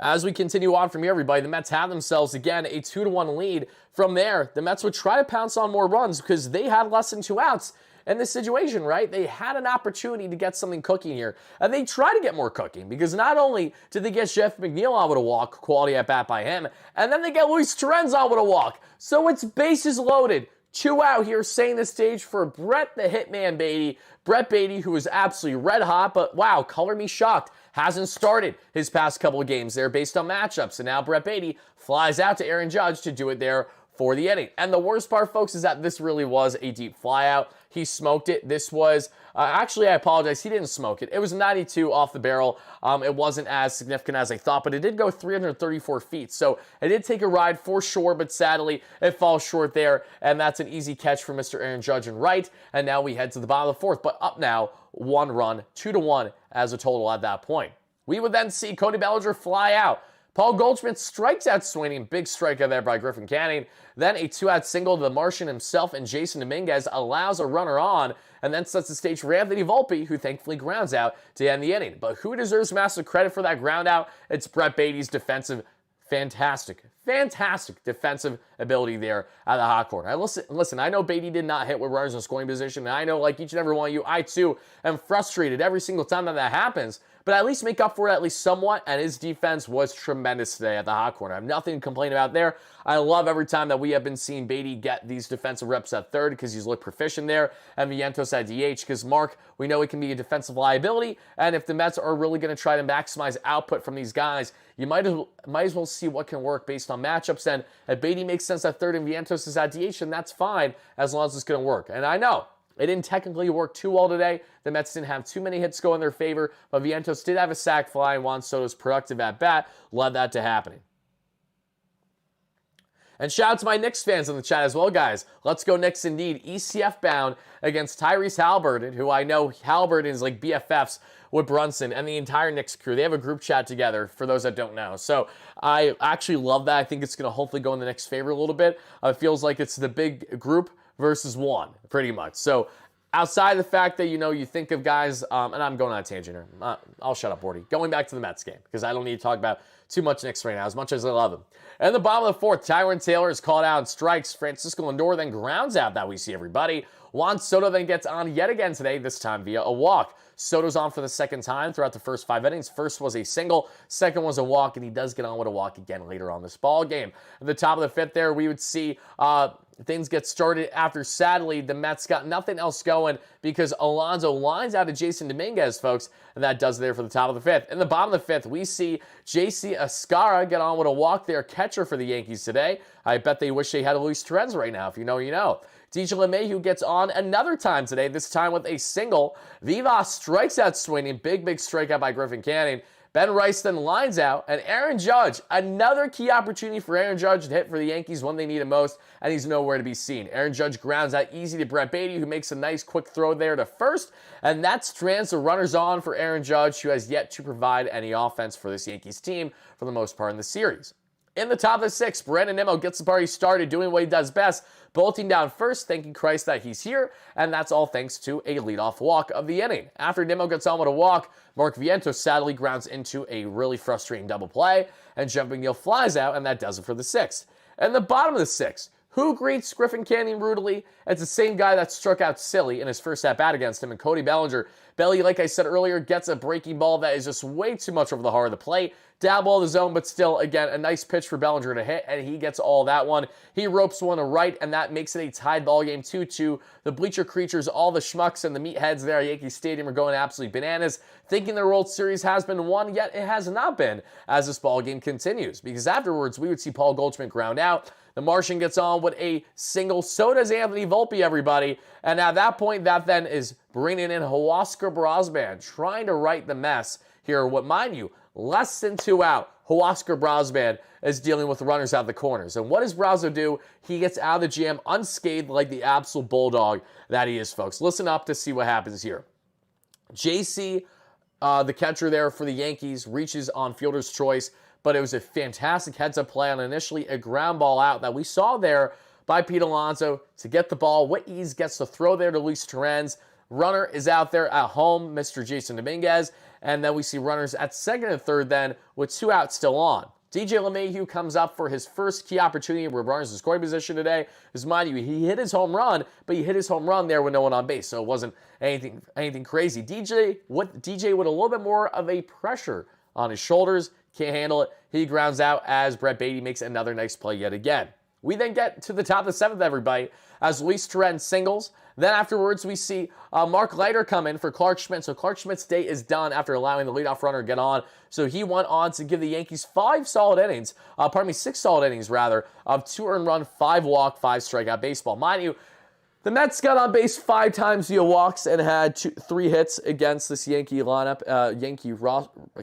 A: As we continue on from here, everybody, the Mets have themselves, again, a 2-1 lead. From there, the Mets would try to pounce on more runs because they had less than 2 outs in this situation, right? They had an opportunity to get something cooking here, and they try to get more cooking because not only did they get Jeff McNeil out with a walk, quality at bat by him, and then they get Luis Torrens out with a walk. So it's bases loaded. 2 out here, setting the stage for Brett the Hitman Beatty. Brett Beatty, who is absolutely red hot, but wow, color me shocked, hasn't started his past couple of games there based on matchups. And now Brett Beatty flies out to Aaron Judge to do it there for the inning. And the worst part, folks, is that this really was a deep flyout. He smoked it. This was, actually, I apologize. He didn't smoke it. It was 92 off the barrel. It wasn't as significant as I thought, but it did go 334 feet. So it did take a ride for sure, but sadly, it falls short there. And that's an easy catch for Mr. Aaron Judge and right. And now we head to the bottom of the fourth, but up now, 1 run, 2-1 as a total at that point. We would then see Cody Bellinger fly out. Paul Goldschmidt strikes out Sweeney, big strikeout there by Griffin Canning. Then a 2-out single to the Martian himself, and Jason Dominguez allows a runner on, and then sets the stage for Anthony Volpe, who thankfully grounds out to end the inning. But who deserves massive credit for that ground out? It's Brett Baty's defensive, fantastic defensive ability there at the hot corner. Listen, I know Baty did not hit with runners in scoring position, and I know, like each and every one of you, I too am frustrated every single time that happens, but at least make up for it at least somewhat, and his defense was tremendous today at the hot corner. I have nothing to complain about there. I love every time that we have been seeing Baty get these defensive reps at third because he's looked proficient there, and Vientos at DH because Mark, we know he can be a defensive liability, and if the Mets are really going to try to maximize output from these guys, you might as well see what can work based on matchups, and if Baty makes sense at third and Vientos is at DH, then that's fine as long as it's going to work. And I know it didn't technically work too well today. The Mets didn't have too many hits go in their favor, but Vientos did have a sac fly, and Juan Soto's productive at-bat led that to happening. And shout out to my Knicks fans in the chat as well, guys. Let's go Knicks indeed. ECF bound against Tyrese Haliburton, who I know Haliburton is like BFFs with Brunson and the entire Knicks crew. They have a group chat together, for those that don't know. So I actually love that. I think it's going to hopefully go in the Knicks' favor a little bit. It feels like it's the big group versus one, pretty much. So outside the fact that, you think of guys, and I'm going on a tangent here. I'll shut up, Wardy. Going back to the Mets game, because I don't need to talk about too much Knicks right now, as much as I love them. In the bottom of the fourth, Tyrone Taylor is called out and strikes. Francisco Lindor then grounds out that we see everybody. Juan Soto then gets on yet again today, this time via a walk. Soto's on for the second time throughout the first 5 innings. First was a single, second was a walk, and he does get on with a walk again later on this ball game. At the top of the fifth there, we would see things get started after, sadly, the Mets got nothing else going because Alonso lines out to Jason Dominguez, folks, and that does it there for the top of the fifth. In the bottom of the fifth, we see J.C. Escarra get on with a walk there, catcher for the Yankees today. I bet they wish they had Luis Torrens right now. If you know, you know. DJ LeMahieu gets on another time today, this time with a single. Vivas strikes out Sweeney, big strikeout by Griffin Canning. Ben Rice then lines out, and Aaron Judge, another key opportunity for Aaron Judge to hit for the Yankees when they need him most, and he's nowhere to be seen. Aaron Judge grounds out easy to Brett Baty, who makes a nice quick throw there to first, and that strands the runners on for Aaron Judge, who has yet to provide any offense for this Yankees team for the most part in the series. In the top of the sixth, Brandon Nimmo gets the party started, doing what he does best, bolting down first, thanking Christ that he's here, and that's all thanks to a leadoff walk of the inning. After Nimmo gets on with a walk, Mark Vientos sadly grounds into a really frustrating double play, and Jumping Neal flies out, and that does it for the sixth. And the bottom of the sixth, who greets Griffin Canning brutally? It's the same guy that struck out Silly in his first at-bat against him, and Cody Bellinger. Belly, like I said earlier, gets a breaking ball that is just way too much over the heart of the plate. Down ball of the zone, but still, again, a nice pitch for Bellinger to hit, and he gets all that one. He ropes one to right, and that makes it a tied ball game 2-2. The bleacher creatures, all the schmucks and the meatheads there at Yankee Stadium are going absolutely bananas, thinking the World Series has been won, yet it has not been as this ball game continues. Because afterwards, we would see Paul Goldschmidt ground out. The Martian gets on with a single. So does Anthony Volpe, everybody. And at that point, that then is bringing in Huascar Brosman, trying to right the mess here. What, mind you, less than 2 out, Huascar Brosman is dealing with runners out the corners. And what does Brazo do? He gets out of the jam unscathed like the absolute bulldog that he is, folks. Listen up to see what happens here. JC, the catcher there for the Yankees, reaches on fielder's choice, but it was a fantastic heads-up play on initially a ground ball out that we saw there by Pete Alonso to get the ball. What ease gets the throw there to Luis Torrens. Runner is out there at home, Mr. Jason Dominguez. And then we see runners at second and third then with 2 outs still on. DJ LeMahieu comes up for his first key opportunity where runners in scoring position today. Because mind you, he hit his home run, but he hit his home run there with no one on base. So it wasn't anything crazy. DJ with a little bit more of a pressure on his shoulders. Can't handle it. He grounds out as Brett Baty makes another nice play yet again. We then get to the top of the seventh, everybody, as Luis Torrens singles. Then afterwards, we see Mark Leiter come in for Clark Schmidt. So Clark Schmidt's day is done after allowing the leadoff runner to get on. So he went on to give the Yankees 6 solid innings, of 2 earned run, 5 walk, 5 strikeout baseball. Mind you, the Mets got on base 5 times via walks and had 3 hits against this Yankee lineup. I can't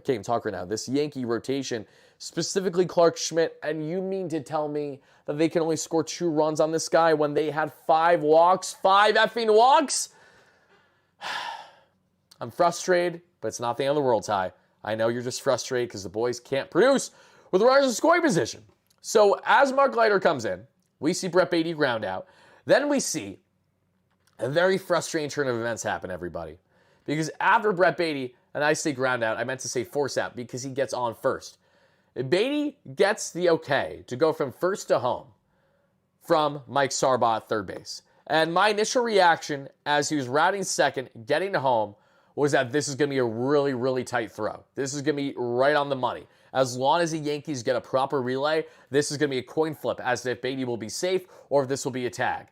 A: even talk right now. This Yankee rotation, specifically Clark Schmidt. And you mean to tell me that they can only score 2 runs on this guy when they had 5 walks? 5 effing walks? I'm frustrated, but it's not the end of the world, Ty. I know you're just frustrated because the boys can't produce with runners in scoring position. So as Mark Leiter comes in, we see Brett Baty ground out. Then we see a very frustrating turn of events happen, everybody. Because after Brett Baty, and I say ground out, I meant to say force out because he gets on first. Baty gets the okay to go from first to home from Mike Sarbaugh at third base. And my initial reaction as he was routing second, getting to home, was that this is going to be a really, really tight throw. This is going to be right on the money. As long as the Yankees get a proper relay, this is going to be a coin flip as to if Baty will be safe or if this will be a tag.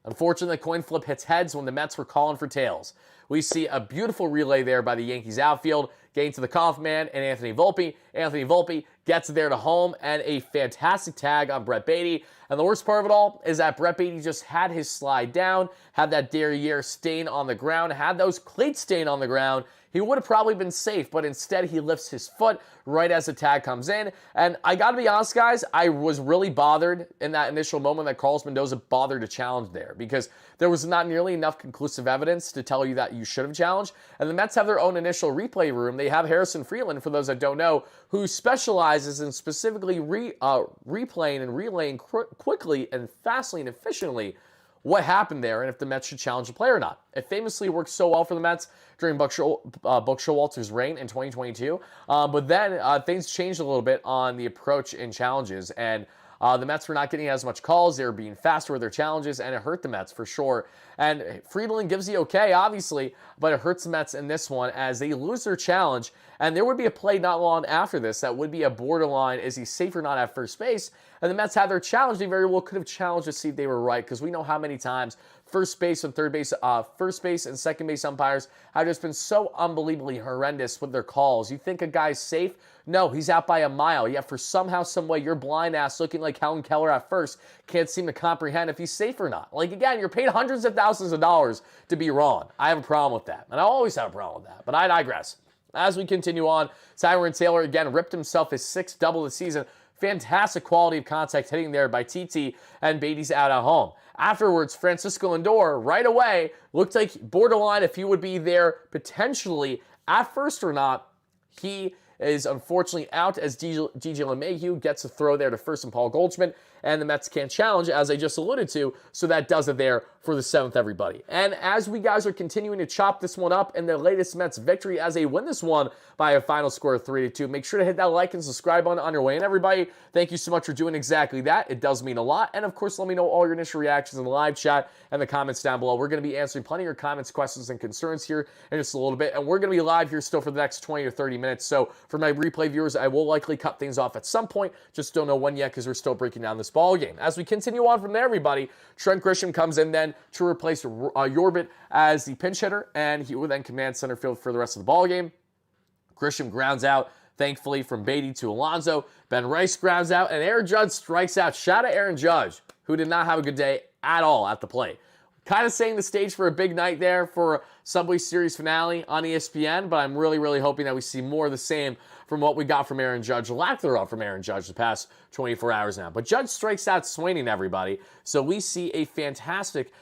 A: Unfortunately, the coin flip hits heads when the Mets were calling for tails. We see a beautiful relay there by the Yankees outfield, getting to the Kaufman and Anthony Volpe. Anthony Volpe gets there to home and a fantastic tag on Brett Baty. And the worst part of it all is that Brett Baty just had his slide down, had that derriere stain on the ground, had those cleats stain on the ground. He would have probably been safe, but instead he lifts his foot right as the tag comes in. And I got to be honest, guys, I was really bothered in that initial moment that Carlos Mendoza bothered to challenge there because there was not nearly enough conclusive evidence to tell you that you should have challenged. And the Mets have their own initial replay room. They have Harrison Freeland, for those that don't know, who specializes in specifically replaying and relaying quickly and fastly and efficiently what happened there and if the Mets should challenge the player or not. It famously worked so well for the Mets during Buck Showalter's reign in 2022. But then things changed a little bit on the approach in challenges, and the Mets were not getting as much calls. They were being faster with their challenges, and it hurt the Mets for sure. And Friedland gives the okay, obviously, but it hurts the Mets in this one as they lose their challenge. And there would be a play not long after this that would be a borderline, is he safe or not at first base? And the Mets had their challenge. They very well could have challenged to see if they were right, because we know how many times first base and second base umpires have just been so unbelievably horrendous with their calls. You think a guy's safe? No, he's out by a mile. Yet for somehow, some way, your blind ass looking like Helen Keller at first can't seem to comprehend if he's safe or not. Like, again, you're paid hundreds of thousands of dollars to be wrong. I have a problem with that, and I always have a problem with that, but I digress. As we continue on, Tyron Taylor again ripped himself his sixth double of the season. Fantastic quality of contact hitting there by TT, and Baty's out at home. Afterwards, Francisco Lindor right away looked like borderline if he would be there potentially at first or not. He is unfortunately out as DJ LeMahieu gets a throw there to first and Paul Goldschmidt, and the Mets can't challenge, as I just alluded to, so that does it there for the seventh, everybody. And as we guys are continuing to chop this one up in the latest Mets victory as they win this one by a final score of 3-2, make sure to hit that like and subscribe button on your way in, everybody. Thank you so much for doing exactly that. It does mean a lot. And of course, let me know all your initial reactions in the live chat and the comments down below. We're going to be answering plenty of your comments, questions, and concerns here in just a little bit. And we're going to be live here still for the next 20 or 30 minutes. So for my replay viewers, I will likely cut things off at some point. Just don't know when yet because we're still breaking down this ball game. As we continue on from there, everybody, Trent Grisham comes in then to replace Yorbit as the pinch hitter, and he will then command center field for the rest of the ball game. Grisham grounds out, thankfully, from Baty to Alonso. Ben Rice grounds out, and Aaron Judge strikes out. Shout out Aaron Judge, who did not have a good day at all at the plate. Kind of setting the stage for a big night there for Subway Series finale on ESPN, but I'm really, really hoping that we see more of the same from what we got from Aaron Judge, lack thereof from Aaron Judge the past 24 hours now. But Judge strikes out swinging, everybody. So we see a fantastic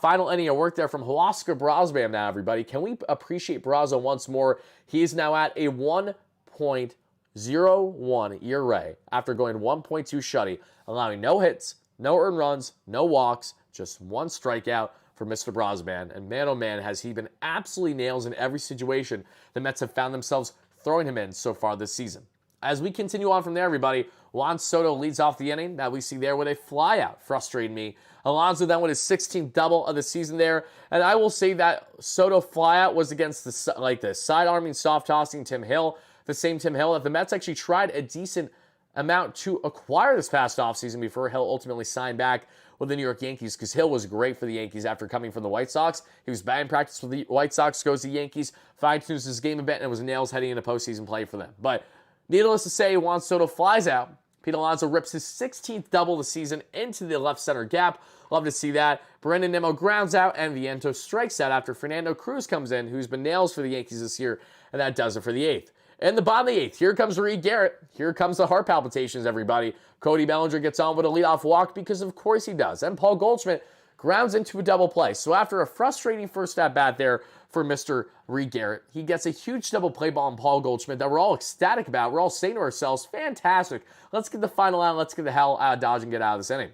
A: final inning of work there from Huascar Brosbam now, everybody. Can we appreciate Brazo once more? He is now at a 1.01 ERA after going 1.2 shutty, allowing no hits, no earned runs, no walks, just one strikeout for Mr. Brosban. And man, oh man, has he been absolutely nails in every situation the Mets have found themselves throwing him in so far this season. As we continue on from there, everybody, Juan Soto leads off the inning that we see there with a flyout, frustrating me. Alonso then with his 16th double of the season there, and I will say that Soto flyout was against the side-arming, soft-tossing Tim Hill, the same Tim Hill that the Mets actually tried a decent amount to acquire this past offseason before Hill ultimately signed back with the New York Yankees, because Hill was great for the Yankees after coming from the White Sox. He was bad in practice with the White Sox, goes to the Yankees, fine-tunes his game a bit, and was nails heading into postseason play for them. But needless to say, Juan Soto flies out. Pete Alonso rips his 16th double of the season into the left center gap. Love to see that. Brendan Nimmo grounds out, and Vientos strikes out after Fernando Cruz comes in, who's been nails for the Yankees this year, and that does it for the eighth. In the bottom of the eighth, here comes Reed Garrett. Here comes the heart palpitations, everybody. Cody Bellinger gets on with a leadoff walk because of course he does. And Paul Goldschmidt grounds into a double play. So after a frustrating first at-bat there for Mr. Reed Garrett, he gets a huge double play ball on Paul Goldschmidt that we're all ecstatic about. We're all saying to ourselves, fantastic. Let's get the final out. Let's get the hell out of Dodge and get out of this inning.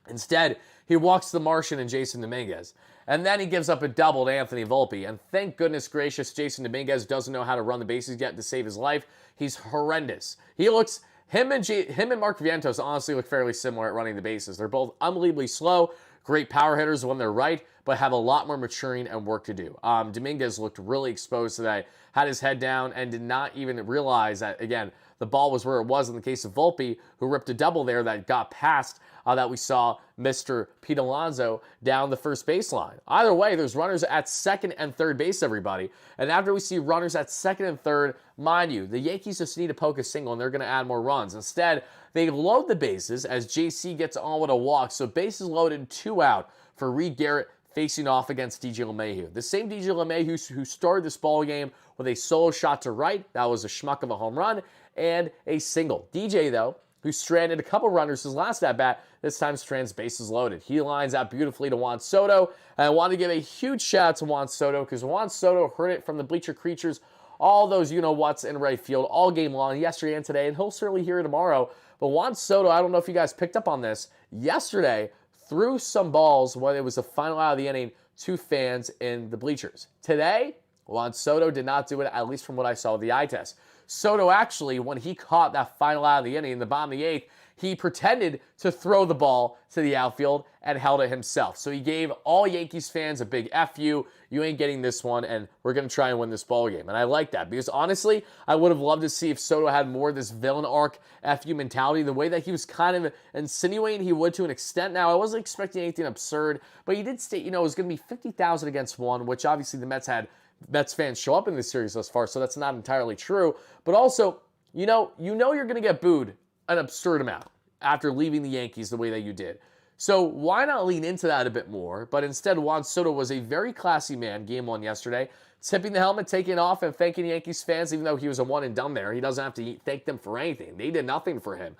A: Instead, he walks the Martian and Jason Dominguez. And then he gives up a double to Anthony Volpe. And thank goodness gracious, Jason Dominguez doesn't know how to run the bases yet to save his life. He's horrendous. Him and Mark Vientos honestly look fairly similar at running the bases. They're both unbelievably slow, great power hitters when they're right, but have a lot more maturing and work to do. Dominguez looked really exposed today, had his head down, and did not even realize that, again, the ball was where it was in the case of Volpe, who ripped a double there that got past that we saw Mr. Pete Alonso down the first baseline. Either way, there's runners at second and third base, everybody. And after we see runners at second and third, mind you, the Yankees just need to poke a single and they're going to add more runs. Instead, they load the bases as JC gets on with a walk. So bases loaded, 2 out for Reed Garrett facing off against DJ LeMahieu. The same DJ LeMahieu who started this ball game with a solo shot to right. That was a schmuck of a home run and a single. DJ, though, who stranded a couple runners his last at-bat, this time strands bases loaded. He lines out beautifully to Juan Soto, and I want to give a huge shout out to Juan Soto because Juan Soto heard it from the bleacher creatures, all those you-know-whats in right field all game long, yesterday and today, and he'll certainly hear it tomorrow. But Juan Soto, I don't know if you guys picked up on this, yesterday threw some balls when it was the final out of the inning to fans in the bleachers. Today, Juan Soto did not do it, at least from what I saw with the eye test. Soto actually, when he caught that final out of the inning in the bottom of the 8th, he pretended to throw the ball to the outfield and held it himself. So he gave all Yankees fans a big F you. You ain't getting this one, and we're going to try and win this ball game. And I like that because, honestly, I would have loved to see if Soto had more of this villain arc F you mentality, the way that he was kind of insinuating he would to an extent. Now, I wasn't expecting anything absurd, but he did state, it was going to be 50,000 against 1, which obviously the Mets fans show up in this series thus far, so that's not entirely true. But also, you're going to get booed an absurd amount after leaving the Yankees the way that you did. So why not lean into that a bit more? But instead, Juan Soto was a very classy man, game 1 yesterday, tipping the helmet, taking off, and thanking Yankees fans, even though he was a one and done there. He doesn't have to thank them for anything. They did nothing for him.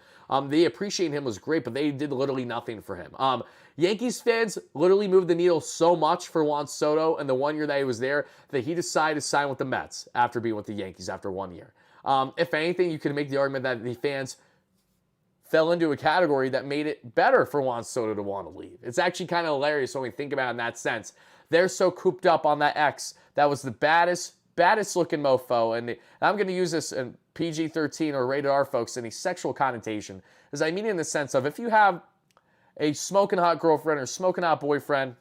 A: They appreciate him was great, but they did literally nothing for him. Yankees fans literally moved the needle so much for Juan Soto and the 1 year that he was there that he decided to sign with the Mets after being with the Yankees after 1 year. If anything, you could make the argument that the fans fell into a category that made it better for Juan Soto to want to leave. It's actually kind of hilarious when we think about it in that sense. They're so cooped up on that X. That was the baddest looking mofo. And I'm going to use this in PG-13 or rated R, folks, in a sexual connotation. As I mean in the sense of if you have a smoking hot girlfriend or smoking hot boyfriend,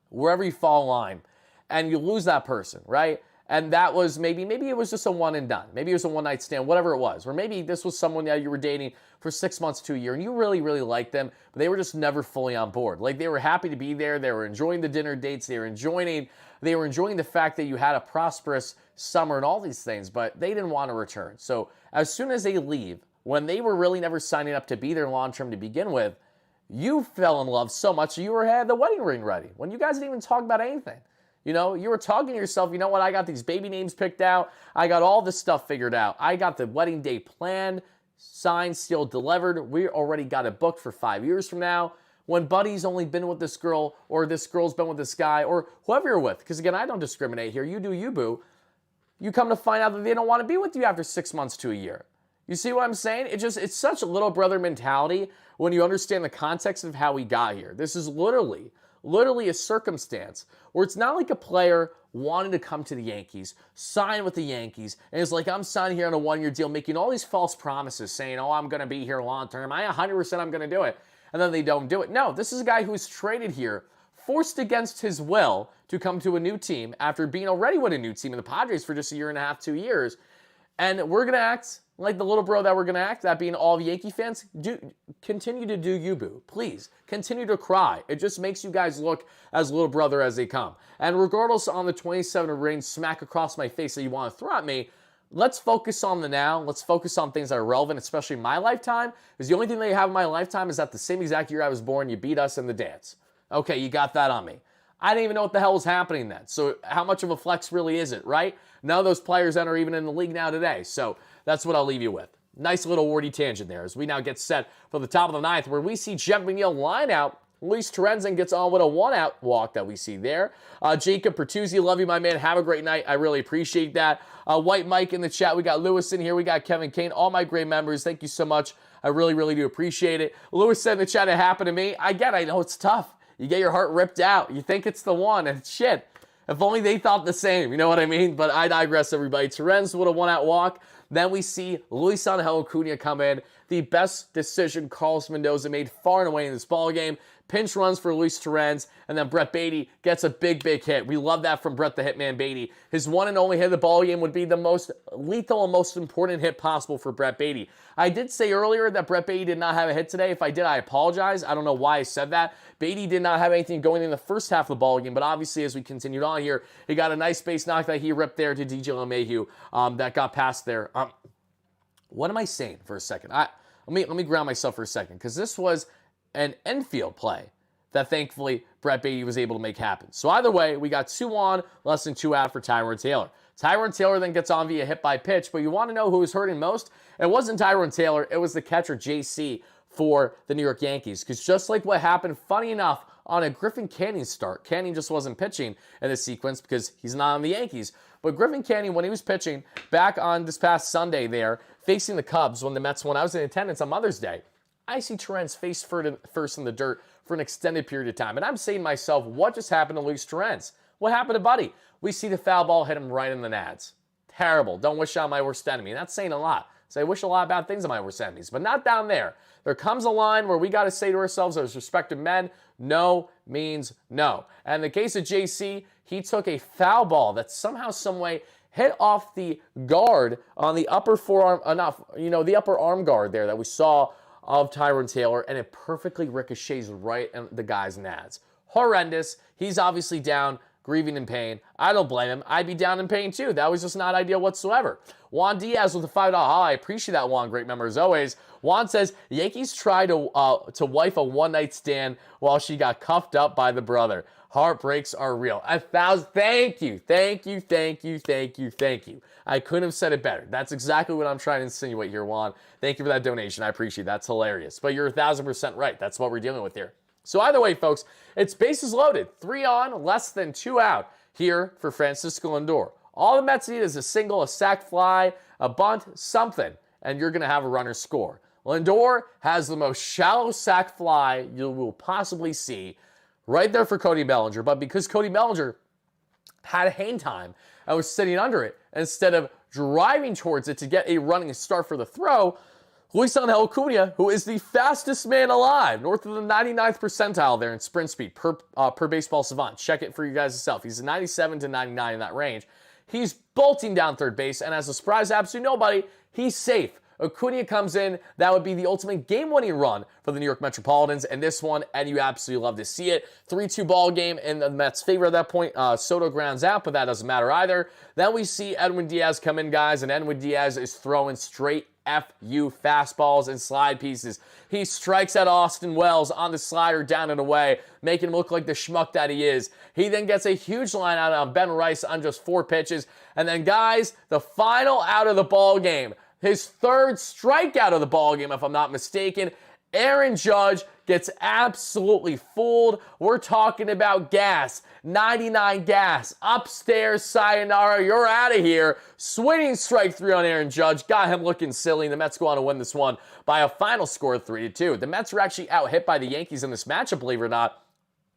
A: wherever you fall in line, and you lose that person, right? And that was maybe it was just a one and done. Maybe it was a one night stand, whatever it was. Or maybe this was someone that you were dating for 6 months to a year and you really, really liked them, but they were just never fully on board. Like they were happy to be there. They were enjoying the dinner dates. They were enjoying the fact that you had a prosperous summer and all these things, but they didn't want to return. So as soon as they leave, when they were really never signing up to be there long term to begin with, you fell in love so much you had the wedding ring ready when you guys didn't even talk about anything. You were talking to yourself, you know what, I got these baby names picked out. I got all this stuff figured out. I got the wedding day planned, signed, sealed, delivered. We already got it booked for 5 years from now. When Buddy's only been with this girl or this girl's been with this guy or whoever you're with, because again, I don't discriminate here. You do you, boo. You come to find out that they don't want to be with you after 6 months to a year. You see what I'm saying? It's such a little brother mentality when you understand the context of how we got here. This is literally a circumstance where it's not like a player wanting to come to the Yankees, sign with the Yankees, and is like, I'm signing here on a 1 year deal, making all these false promises, saying, I'm going to be here long term. 100% I'm going to do it. And then they don't do it. No, this is a guy who was traded here, forced against his will to come to a new team after being already with a new team in the Padres for just a year and a half, 2 years. And we're going to act like the little bro that we're going to act, that being all the Yankee fans. Continue to do you, boo. Please, continue to cry. It just makes you guys look as little brother as they come. And regardless on the 27 rain smack across my face that you want to throw at me, let's focus on the now. Let's focus on things that are relevant, especially my lifetime, because the only thing that you have in my lifetime is that the same exact year I was born, you beat us in the dance. Okay, you got that on me. I didn't even know what the hell was happening then. So how much of a flex really is it, right? None of those players that are even in the league now today. So that's what I'll leave you with. Nice little Wardy tangent there as we now get set for the top of the ninth where we see Jeff McNeil line out Luis Torrenzin gets on with a one-out walk that we see there. Jacob Pertuzzi, love you, my man. Have a great night. I really appreciate that. White Mike in the chat. We got Lewis in here. We got Kevin Kane. All my great members. Thank you so much. I really, really do appreciate it. Lewis said in the chat, it happened to me. I know it's tough. You get your heart ripped out. You think it's the one, and shit. If only they thought the same, you know what I mean? But I digress, everybody. Torrens with a one-out walk. Then we see Luis Angel Acuna come in. The best decision Carlos Mendoza made far and away in this ballgame. Pinch runs for Luis Torrens, and then Brett Beatty gets a big, big hit. We love that from Brett the Hitman Beatty. His one and only hit of the ballgame would be the most lethal and most important hit possible for Brett Beatty. I did say earlier that Brett Beatty did not have a hit today. If I did, I apologize. I don't know why I said that. Beatty did not have anything going in the first half of the ballgame, but obviously as we continued on here, he got a nice base knock that he ripped there to DJ LeMahieu that got past there. What am I saying for a second? Let me ground myself for a second, because this was an infield play that thankfully Brett Beatty was able to make happen. So either way, we got 2 on, less than 2 out for Tyrone Taylor. Tyrone Taylor then gets on via hit by pitch, but you want to know who was hurting most? It wasn't Tyrone Taylor, it was the catcher JC for the New York Yankees. Because just like what happened, funny enough, on a Griffin Canning start, Canning just wasn't pitching in this sequence because he's not on the Yankees. But Griffin Canning, when he was pitching back on this past Sunday there, facing the Cubs when the Mets won, I was in attendance on Mother's Day. I see Torrens face first in the dirt for an extended period of time. And I'm saying to myself, what just happened to Luis Torrens? What happened to Buddy? We see the foul ball hit him right in the nads. Terrible. Don't wish on my worst enemy. That's saying a lot. So I wish a lot of bad things on my worst enemies, but not down there. There comes a line where we got to say to ourselves as respected men, no means no. And in the case of JC, he took a foul ball that somehow, some way, hit off the guard on the upper forearm, the upper arm guard there that we saw of Tyrone Taylor, and it perfectly ricochets right in the guy's nads. Horrendous. He's obviously down, grieving in pain. I don't blame him. I'd be down in pain too. That was just not ideal whatsoever. Juan Diaz with a $5 I appreciate that, Juan. Great member as always. Juan says, Yankees tried to wife a one-night stand while she got cuffed up by the brother. Heartbreaks are real. 1,000. Thank you. I couldn't have said it better. That's exactly what I'm trying to insinuate here, Juan. Thank you for that donation. I appreciate it. That's hilarious. But you're 1,000% right. That's what we're dealing with here. So either way, folks, it's bases loaded. 3 on, less than 2 out here for Francisco Lindor. All the Mets need is a single, a sac fly, a bunt, something, and you're going to have a runner score. Lindor has the most shallow sac fly you will possibly see right there for Cody Bellinger, but because Cody Bellinger had hang time and was sitting under it, instead of driving towards it to get a running start for the throw, Luis Angel Acuna, who is the fastest man alive, north of the 99th percentile there in sprint speed per Baseball Savant. Check it for you guys yourself. He's 97 to 99 in that range. He's bolting down third base, and as a surprise to absolutely nobody, he's safe. Acuna comes in. That would be the ultimate game-winning run for the New York Metropolitans in this one, and you absolutely love to see it. 3-2 ball game in the Mets' favor at that point. Soto grounds out, but that doesn't matter either. Then we see Edwin Diaz come in, guys, and Edwin Diaz is throwing straight FU fastballs and slide pieces. He strikes at Austin Wells on the slider down and away, making him look like the schmuck that he is. He then gets a huge line out on Ben Rice on just 4 pitches. And then, guys, the final out of the ball game. His 3rd strikeout of the ballgame, if I'm not mistaken. Aaron Judge gets absolutely fooled. We're talking about gas. 99 gas. Upstairs, sayonara. You're out of here. Swinging strike 3 on Aaron Judge. Got him looking silly. The Mets go on to win this one by a final score of 3-2. The Mets were actually out hit by the Yankees in this matchup, believe it or not.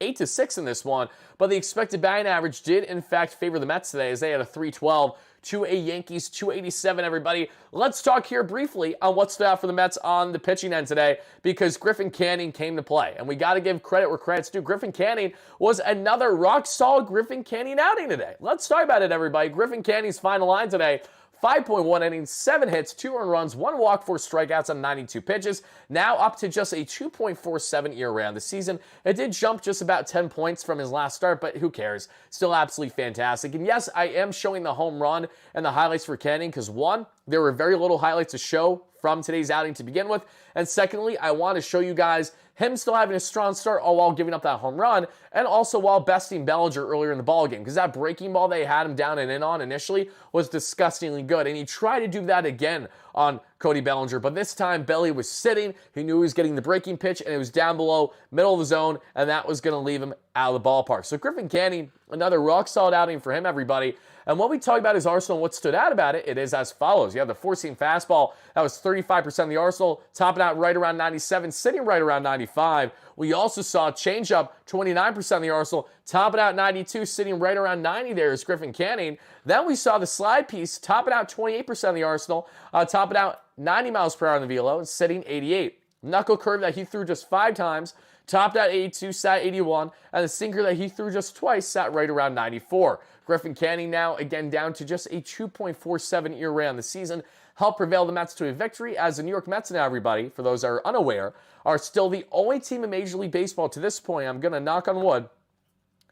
A: 8-6 in this one, but the expected batting average did in fact favor the Mets today as they had a 312 to a Yankees 287, everybody. Let's talk here briefly on what stood out for the Mets on the pitching end today, because Griffin Canning came to play, and we got to give credit where credit's due. Griffin Canning was another rock-solid Griffin Canning outing today. Let's talk about it, everybody. Griffin Canning's final line today: 5.1 innings, 7 hits, 2 earned runs, 1 walk, 4 strikeouts on 92 pitches. Now up to just a 2.47 ERA on the season. It did jump just about 10 points from his last start, but who cares? Still absolutely fantastic. And yes, I am showing the home run and the highlights for Canning because, one, there were very little highlights to show from today's outing to begin with. And secondly, I want to show you guys him still having a strong start all while giving up that home run, and also while besting Bellinger earlier in the ballgame, because that breaking ball they had him down and in on initially was disgustingly good, and he tried to do that again on Cody Bellinger, but this time Belly was sitting, he knew he was getting the breaking pitch, and it was down below, middle of the zone, and that was going to leave him out of the ballpark. So Griffin Canning, another rock-solid outing for him, everybody. And when we talk about his arsenal and what stood out about it, it is as follows. You have the four-seam fastball. That was 35% of the arsenal, topping out right around 97, sitting right around 95. We also saw changeup, 29% of the arsenal, topping out 92, sitting right around 90 there is Griffin Canning. Then we saw the slide piece, topping out 28% of the arsenal, topping out 90 miles per hour on the velo, and sitting 88. Knuckle curve that he threw just 5 times, topped out 82, sat 81, and the sinker that he threw just twice sat right around 94. Griffin Canning now, again, down to just a 2.47 ERA on the season, helped prevail the Mets to a victory, as the New York Mets now, everybody, for those that are unaware, are still the only team in Major League Baseball to this point, I'm going to knock on wood,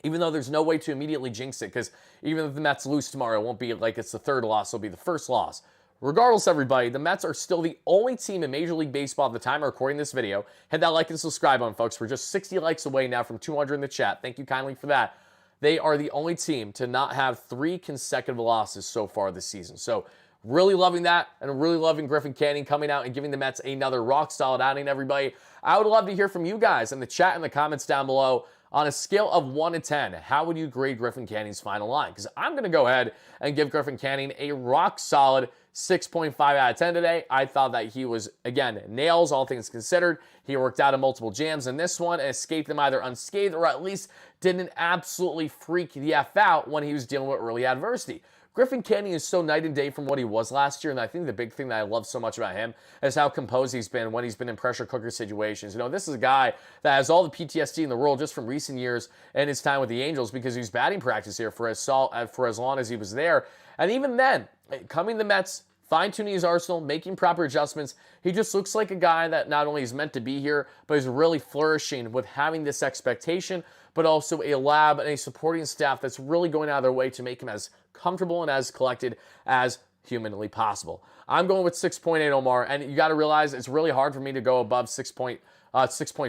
A: even though there's no way to immediately jinx it, because even if the Mets lose tomorrow, it won't be like it's the third loss, it'll be the first loss. Regardless, everybody, the Mets are still the only team in Major League Baseball at the time of recording this video. Hit that like and subscribe button, folks. We're just 60 likes away now from 200 in the chat. Thank you kindly for that. They are the only team to not have 3 consecutive losses so far this season. So really loving that, and really loving Griffin Canning coming out and giving the Mets another rock-solid outing, everybody. I would love to hear from you guys in the chat and the comments down below. On a scale of 1 to 10, how would you grade Griffin Canning's final line? Because I'm going to go ahead and give Griffin Canning a rock-solid 6.5 out of 10 today. I thought that he was, again, nails, all things considered. He worked out of multiple jams in this one and escaped them either unscathed or at least didn't absolutely freak the F out when he was dealing with early adversity. Griffin Canning is so night and day from what he was last year, and I think the big thing that I love so much about him is how composed he's been when he's been in pressure cooker situations. You know, this is a guy that has all the PTSD in the world just from recent years and his time with the Angels, because he was batting practice here for as long as he was there. And even then, coming to the Mets, fine-tuning his arsenal, making proper adjustments, he just looks like a guy that not only is meant to be here, but is really flourishing with having this expectation, but also a lab and a supporting staff that's really going out of their way to make him as comfortable and as collected as humanly possible. I'm going with 6.8, Omar, and you got to realize it's really hard for me to go above 6.5,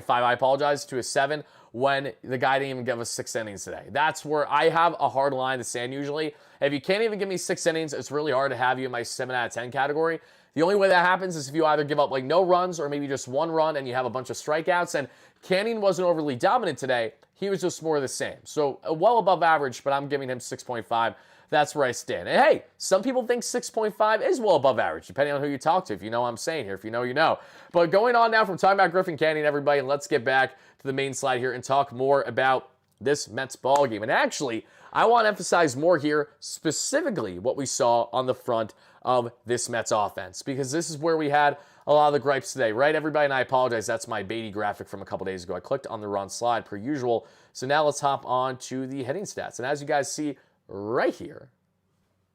A: I apologize, to a 7 when the guy didn't even give us 6 innings today. That's where I have a hard line to stand usually. If you can't even give me 6 innings, it's really hard to have you in my 7 out of 10 category. The only way that happens is if you either give up like no runs or maybe just 1 run and you have a bunch of strikeouts. And Canning wasn't overly dominant today. He was just more of the same. So well above average, but I'm giving him 6.5. That's where I stand. And hey, some people think 6.5 is well above average, depending on who you talk to, if you know what I'm saying here. If you know, you know. But going on now from talking about Griffin Canning, everybody, let's get back to the main slide here and talk more about this Mets ball game. And actually, I want to emphasize more here, specifically what we saw on the front of this Mets offense, because this is where we had a lot of the gripes today, right, everybody? And I apologize, that's my Beatty graphic from a couple days ago. I clicked on the wrong slide per usual. So now let's hop on to the hitting stats. And as you guys see right here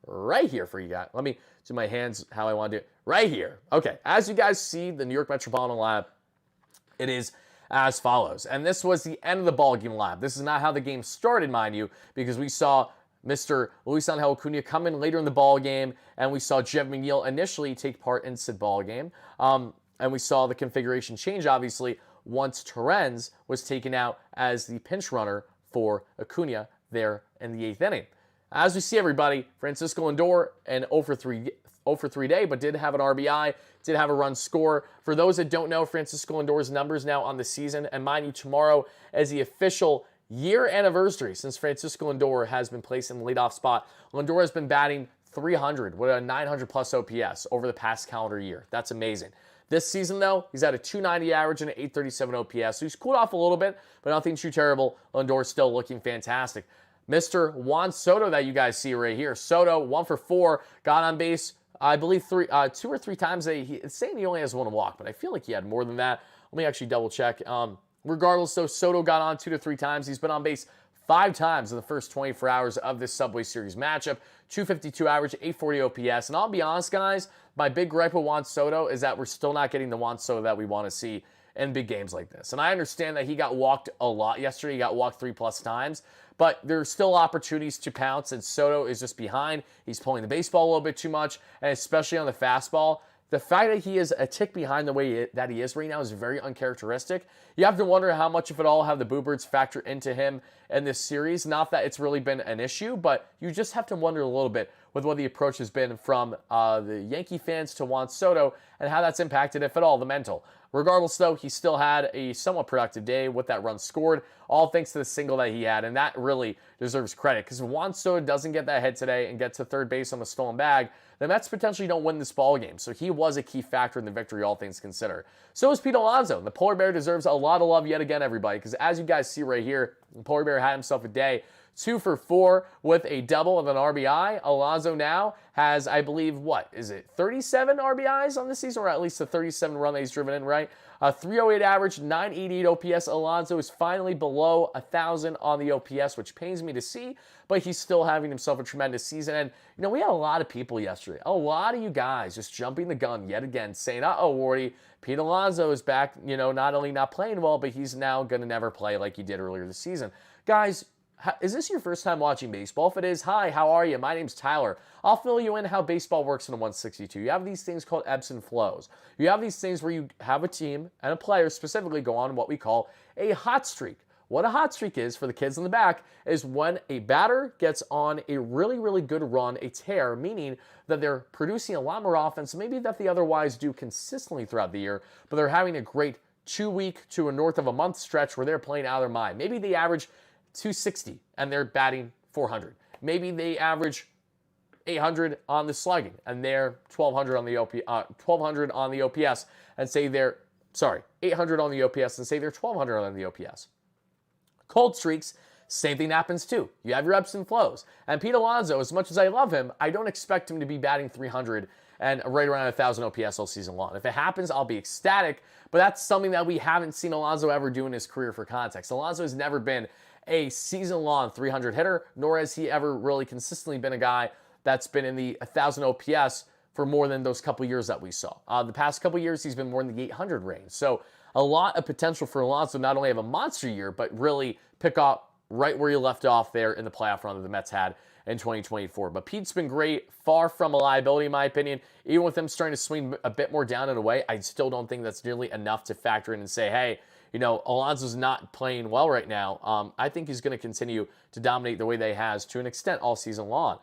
A: for you guys, let me do my hands how I want to do it. Right here. Okay, as you guys see, the New York Metropolitan Lab, it is as follows. And this was the end of the ball game lab. This is not how the game started, mind you, because we saw Mr. Luis Angel Acuna come in later in the ball game, and we saw Jeff McNeil initially take part in said ball game. And we saw the configuration change, obviously, once Torrens was taken out as the pinch runner for Acuna there in the 8th inning. As we see, everybody, Francisco Lindor, an 0 for 3 day, but did have an RBI, did have a run score. For those that don't know Francisco Lindor's numbers now on the season, and mind you, tomorrow is the official year anniversary since Francisco Lindor has been placed in the leadoff spot. Lindor has been batting .300 with a 900-plus OPS over the past calendar year. That's amazing. This season, though, he's at a .290 average and an .837 OPS, so he's cooled off a little bit, but nothing too terrible. Lindor's still looking fantastic. Mr. Juan Soto that you guys see right here. Soto, 1 for 4, got on base, I believe 2 or 3 times. It's saying he only has 1 walk, but I feel like he had more than that. Let me actually double check. Regardless, though, Soto got on 2 to 3 times. He's been on base 5 times in the first 24 hours of this Subway Series matchup. .252 average, .840 OPS. And I'll be honest, guys, my big gripe with Juan Soto is that we're still not getting the Juan Soto that we want to see in big games like this. And I understand that he got walked a lot yesterday. He got walked 3+ times. But there's still opportunities to pounce, and Soto is just behind. He's pulling the baseball a little bit too much, and especially on the fastball. the fact that he is a tick behind the way that he is right now is very uncharacteristic. You have to wonder how much, if at all, have the Boo Birds factor into him in this series. Not that it's really been an issue, but you just have to wonder a little bit with what the approach has been from the Yankee fans to Juan Soto and how that's impacted, if at all, the mental. Regardless, though, he still had a somewhat productive day with that run scored, all thanks to the single that he had, and that really deserves credit, because if Juan Soto doesn't get that hit today and get to third base on the stolen bag, the Mets potentially don't win this ball game. So he was a key factor in the victory, all things considered. So is Pete Alonso. The Polar Bear deserves a lot of love yet again, everybody, because as you guys see right here, the Polar Bear had himself a day. 2 for 4 with a double of an RBI. Alonso now has, I believe, 37 RBIs on the season, or at least a 37 run that he's driven in, right? A 308 average, 988 OPS. Alonso is finally below 1,000 on the OPS, which pains me to see, but he's still having himself a tremendous season. And, we had a lot of people yesterday, a lot of you guys just jumping the gun yet again, saying, uh-oh, Wardy, Pete Alonso is back, not only not playing well, but he's now going to never play like he did earlier this season. Guys, is this your first time watching baseball? If it is, hi, how are you? My name's Tyler. I'll fill you in how baseball works in a 162. You have these things called ebbs and flows. You have these things where you have a team and a player specifically go on what we call a hot streak. What a hot streak is, for the kids in the back, is when a batter gets on a really, really good run, a tear, meaning that they're producing a lot more offense, maybe that they otherwise do consistently throughout the year, but they're having a great 2-week to a north of a month stretch where they're playing out of their mind. Maybe they average 260 and they're batting 400. Maybe they average 800 on the slugging and they're 1200 on the 1200 on the OPS and say they're 800 on the OPS and say they're 1200 on the OPS. Cold streaks, same thing happens too. You have your ebbs and flows. And Pete Alonso, as much as I love him, I don't expect him to be batting 300 and right around 1,000 OPS all season long. If it happens, I'll be ecstatic, but that's something that we haven't seen Alonso ever do in his career. For context, Alonso has never been a season-long 300 hitter, nor has he ever really consistently been a guy that's been in the 1,000 OPS for more than those couple years that we saw. The past couple years, he's been more in the 800 range. So a lot of potential for Alonso not only have a monster year, but really pick up right where you left off there in the playoff run that the Mets had in 2024. But Pete's been great, far from a liability in my opinion. Even with him starting to swing a bit more down and away, I still don't think that's nearly enough to factor in and say, hey, Alonso's not playing well right now. I think he's going to continue to dominate the way that he has to an extent all season long.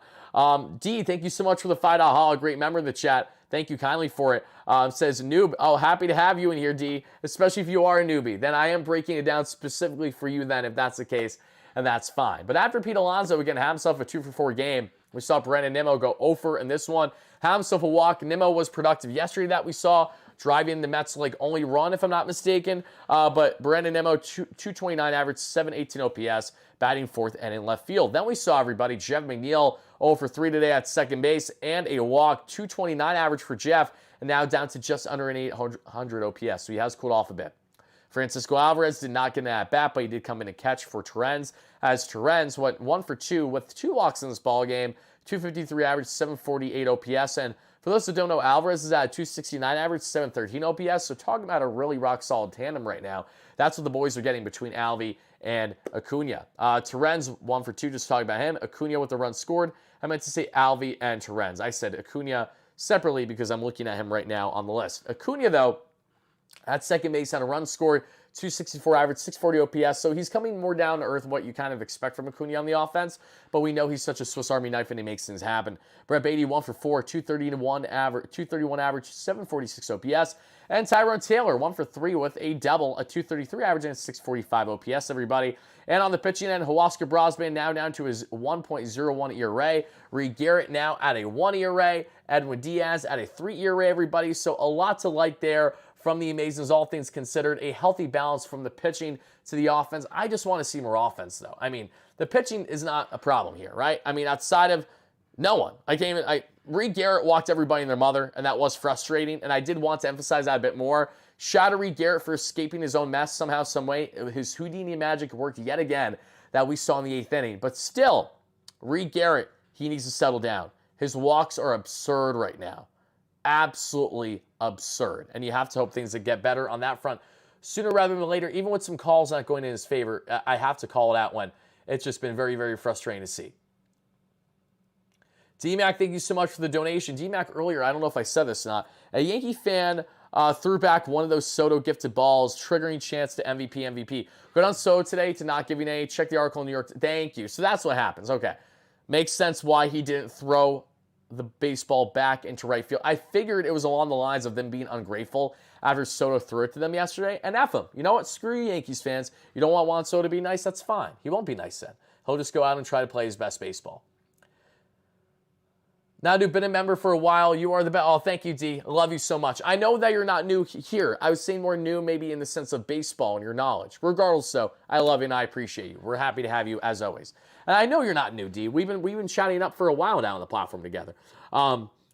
A: D, thank you so much for the $5 haul. A great member in the chat. Thank you kindly for it. Says, noob, happy to have you in here, D, especially if you are a newbie. Then I am breaking it down specifically for you then, if that's the case, and that's fine. But after Pete Alonso, again, had himself a 2 for 4 game. We saw BnazariNYM go 0 for in this one. Had himself a walk. Nimmo was productive yesterday that we saw, driving the Mets only run, if I'm not mistaken. But BnazariNYM, 229 average, 718 OPS, batting fourth and in left field. Then we saw everybody, Jeff McNeil, 0 for 3 today at second base, and a walk, 229 average for Jeff, and now down to just under an 800 OPS. So he has cooled off a bit. Francisco Alvarez did not get an at-bat, but he did come in a catch for Torrens, as Torrens went 1 for 2 with 2 walks in this ball game, 253 average, 748 OPS, and for those who don't know, Alvarez is at a 269 average, 713 OPS, so talking about a really rock-solid tandem right now. That's what the boys are getting between Alvy and Acuna. Torrens, 1 for 2, just talking about him. Acuna with the run scored. I meant to say Alvy and Torrens. I said Acuna separately because I'm looking at him right now on the list. Acuna, though, at second base had a run scored, 264 average, 640 OPS. So he's coming more down to earth, what you kind of expect from Acuna on the offense. But we know he's such a Swiss Army knife and he makes things happen. Brett Beatty, 1 for 4, 231 average, 746 OPS. And Tyrone Taylor, 1 for 3 with a double, a 233 average and 645 OPS, everybody. And on the pitching end, Huascar Brosman now down to his 1.01 ERA. Reed Garrett now at a 1 ERA. Edwin Diaz at a 3 ERA, everybody. So a lot to like there from the Amazons, all things considered. A healthy balance from the pitching to the offense. I just want to see more offense, though. I mean, the pitching is not a problem here, right? I mean, outside of no one. Reed Garrett walked everybody and their mother, and that was frustrating, and I did want to emphasize that a bit more. Shout out to Reed Garrett for escaping his own mess somehow, some way. His Houdini magic worked yet again that we saw in the 8th inning. But still, Reed Garrett, he needs to settle down. His walks are absurd right now. Absolutely absurd. And you have to hope things get better on that front sooner rather than later. Even with some calls not going in his favor, I have to call it out when it's just been very, very frustrating to see. D-Mac, thank you so much for the donation. D-Mac, earlier, I don't know if I said this or not, a Yankee fan threw back one of those Soto gifted balls, triggering chance to MVP. Good on Soto today to not giving a. Check the article in New York. Thank you. So that's what happens. Okay. Makes sense why he didn't throw the baseball back into right field. I figured it was along the lines of them being ungrateful after Soto threw it to them yesterday. And F him. You know what? Screw you, Yankees fans. You don't want Juan Soto to be nice? That's fine. He won't be nice then. He'll just go out and try to play his best baseball. Now, dude, been a member for a while. You are the best. Oh, thank you, D. I love you so much. I know that you're not new here. I was saying more new maybe in the sense of baseball and your knowledge. Regardless, so I love you and I appreciate you. We're happy to have you as always. And I know you're not new, D. We've been chatting up for a while now on the platform together.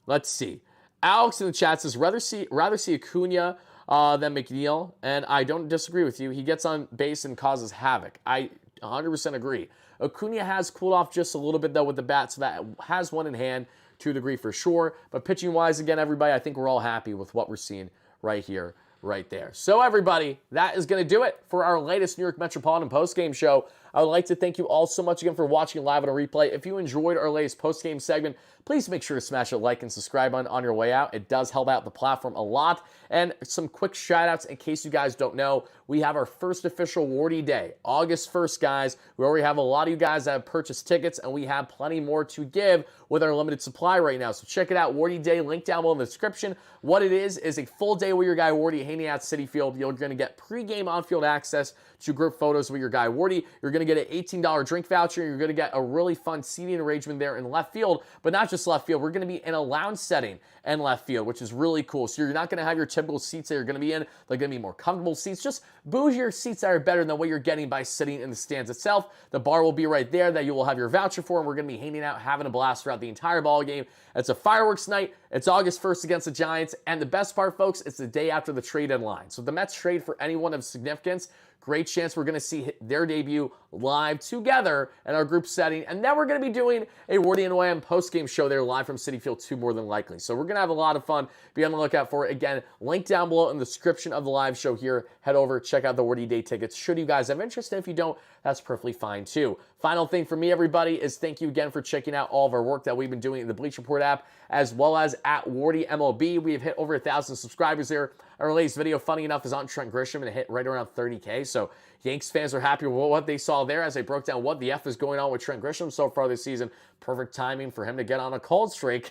A: Let's see. Alex in the chat says, rather see Acuna than McNeil, and I don't disagree with you. He gets on base and causes havoc. I 100% agree. Acuna has cooled off just a little bit, though, with the bat, so that has one in hand to a degree for sure. But pitching-wise, again, everybody, I think we're all happy with what we're seeing right here, right there. So, everybody, that is going to do it for our latest New York Metropolitan postgame show. I would like to thank you all so much again for watching live on a replay. If you enjoyed our latest postgame segment, please make sure to smash a like and subscribe on your way out. It does help out the platform a lot. And some quick shout-outs in case you guys don't know. We have our first official Wardy Day, August 1st, guys. We already have a lot of you guys that have purchased tickets, and we have plenty more to give with our limited supply right now. So check it out, Wardy Day, link down below in the description. What it is a full day with your guy Wardy hanging out at Citi Field. You're going to get pre-game on-field access to group photos with your guy Wardy. You're going to get an $18 drink voucher. You're going to get a really fun seating arrangement there in left field, but not just left field. We're going to be in a lounge setting in left field, which is really cool. So you're not going to have your typical seats that you're going to be in. They're going to be more comfortable seats, just bougier seats that are better than what you're getting by sitting in the stands itself. The bar will be right there that you will have your voucher for, and we're going to be hanging out, having a blast throughout the entire ball game. It's a fireworks night. It's August 1st against the Giants, and the best part, folks, it's the day after the trade deadline. So the Mets trade for anyone of significance. Great chance we're going to see their debut live together in our group setting. And then we're going to be doing a WardyNYM post-game show there live from Citi Field 2 more than likely. So we're going to have a lot of fun. Be on the lookout for it. Again, link down below in the description of the live show here. Head over, check out the Wardy Day tickets. Should you guys have interest, and if you don't, that's perfectly fine too. Final thing for me, everybody, is thank you again for checking out all of our work that we've been doing in the Bleacher Report app, as well as at WardyMLB. We have hit over 1,000 subscribers there. Our latest video, funny enough, is on Trent Grisham and it hit right around 30K. So Yanks fans are happy with what they saw there as I broke down what the F is going on with Trent Grisham so far this season. Perfect timing for him to get on a cold streak.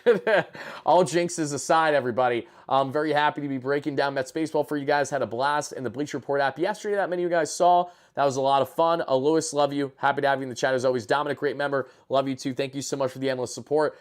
A: All jinxes aside, everybody, I'm very happy to be breaking down Mets baseball for you guys. Had a blast in the Bleacher Report app yesterday that many of you guys saw. That was a lot of fun. Lewis, love you. Happy to have you in the chat as always. Dominic, great member. Love you too. Thank you so much for the endless support.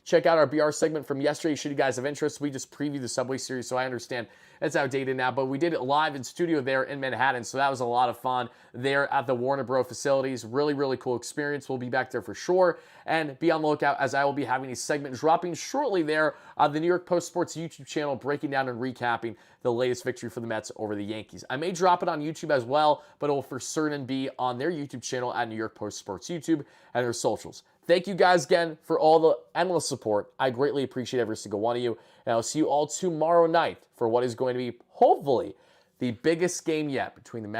A: Check out our BR segment from yesterday should you guys have interest. We just previewed the Subway Series, so I understand it's outdated now, but we did it live in studio there in Manhattan, so that was a lot of fun there at the Warner Bros. Facilities. Really, really cool experience. We'll be back there for sure, and be on the lookout as I will be having a segment dropping shortly there on the New York Post Sports YouTube channel, breaking down and recapping the latest victory for the Mets over the Yankees. I may drop it on YouTube as well, but it will for certain be on their YouTube channel at New York Post Sports YouTube and their socials. Thank you guys again for all the endless support. I greatly appreciate every single one of you. And I'll see you all tomorrow night for what is going to be, hopefully, the biggest game yet between the Mets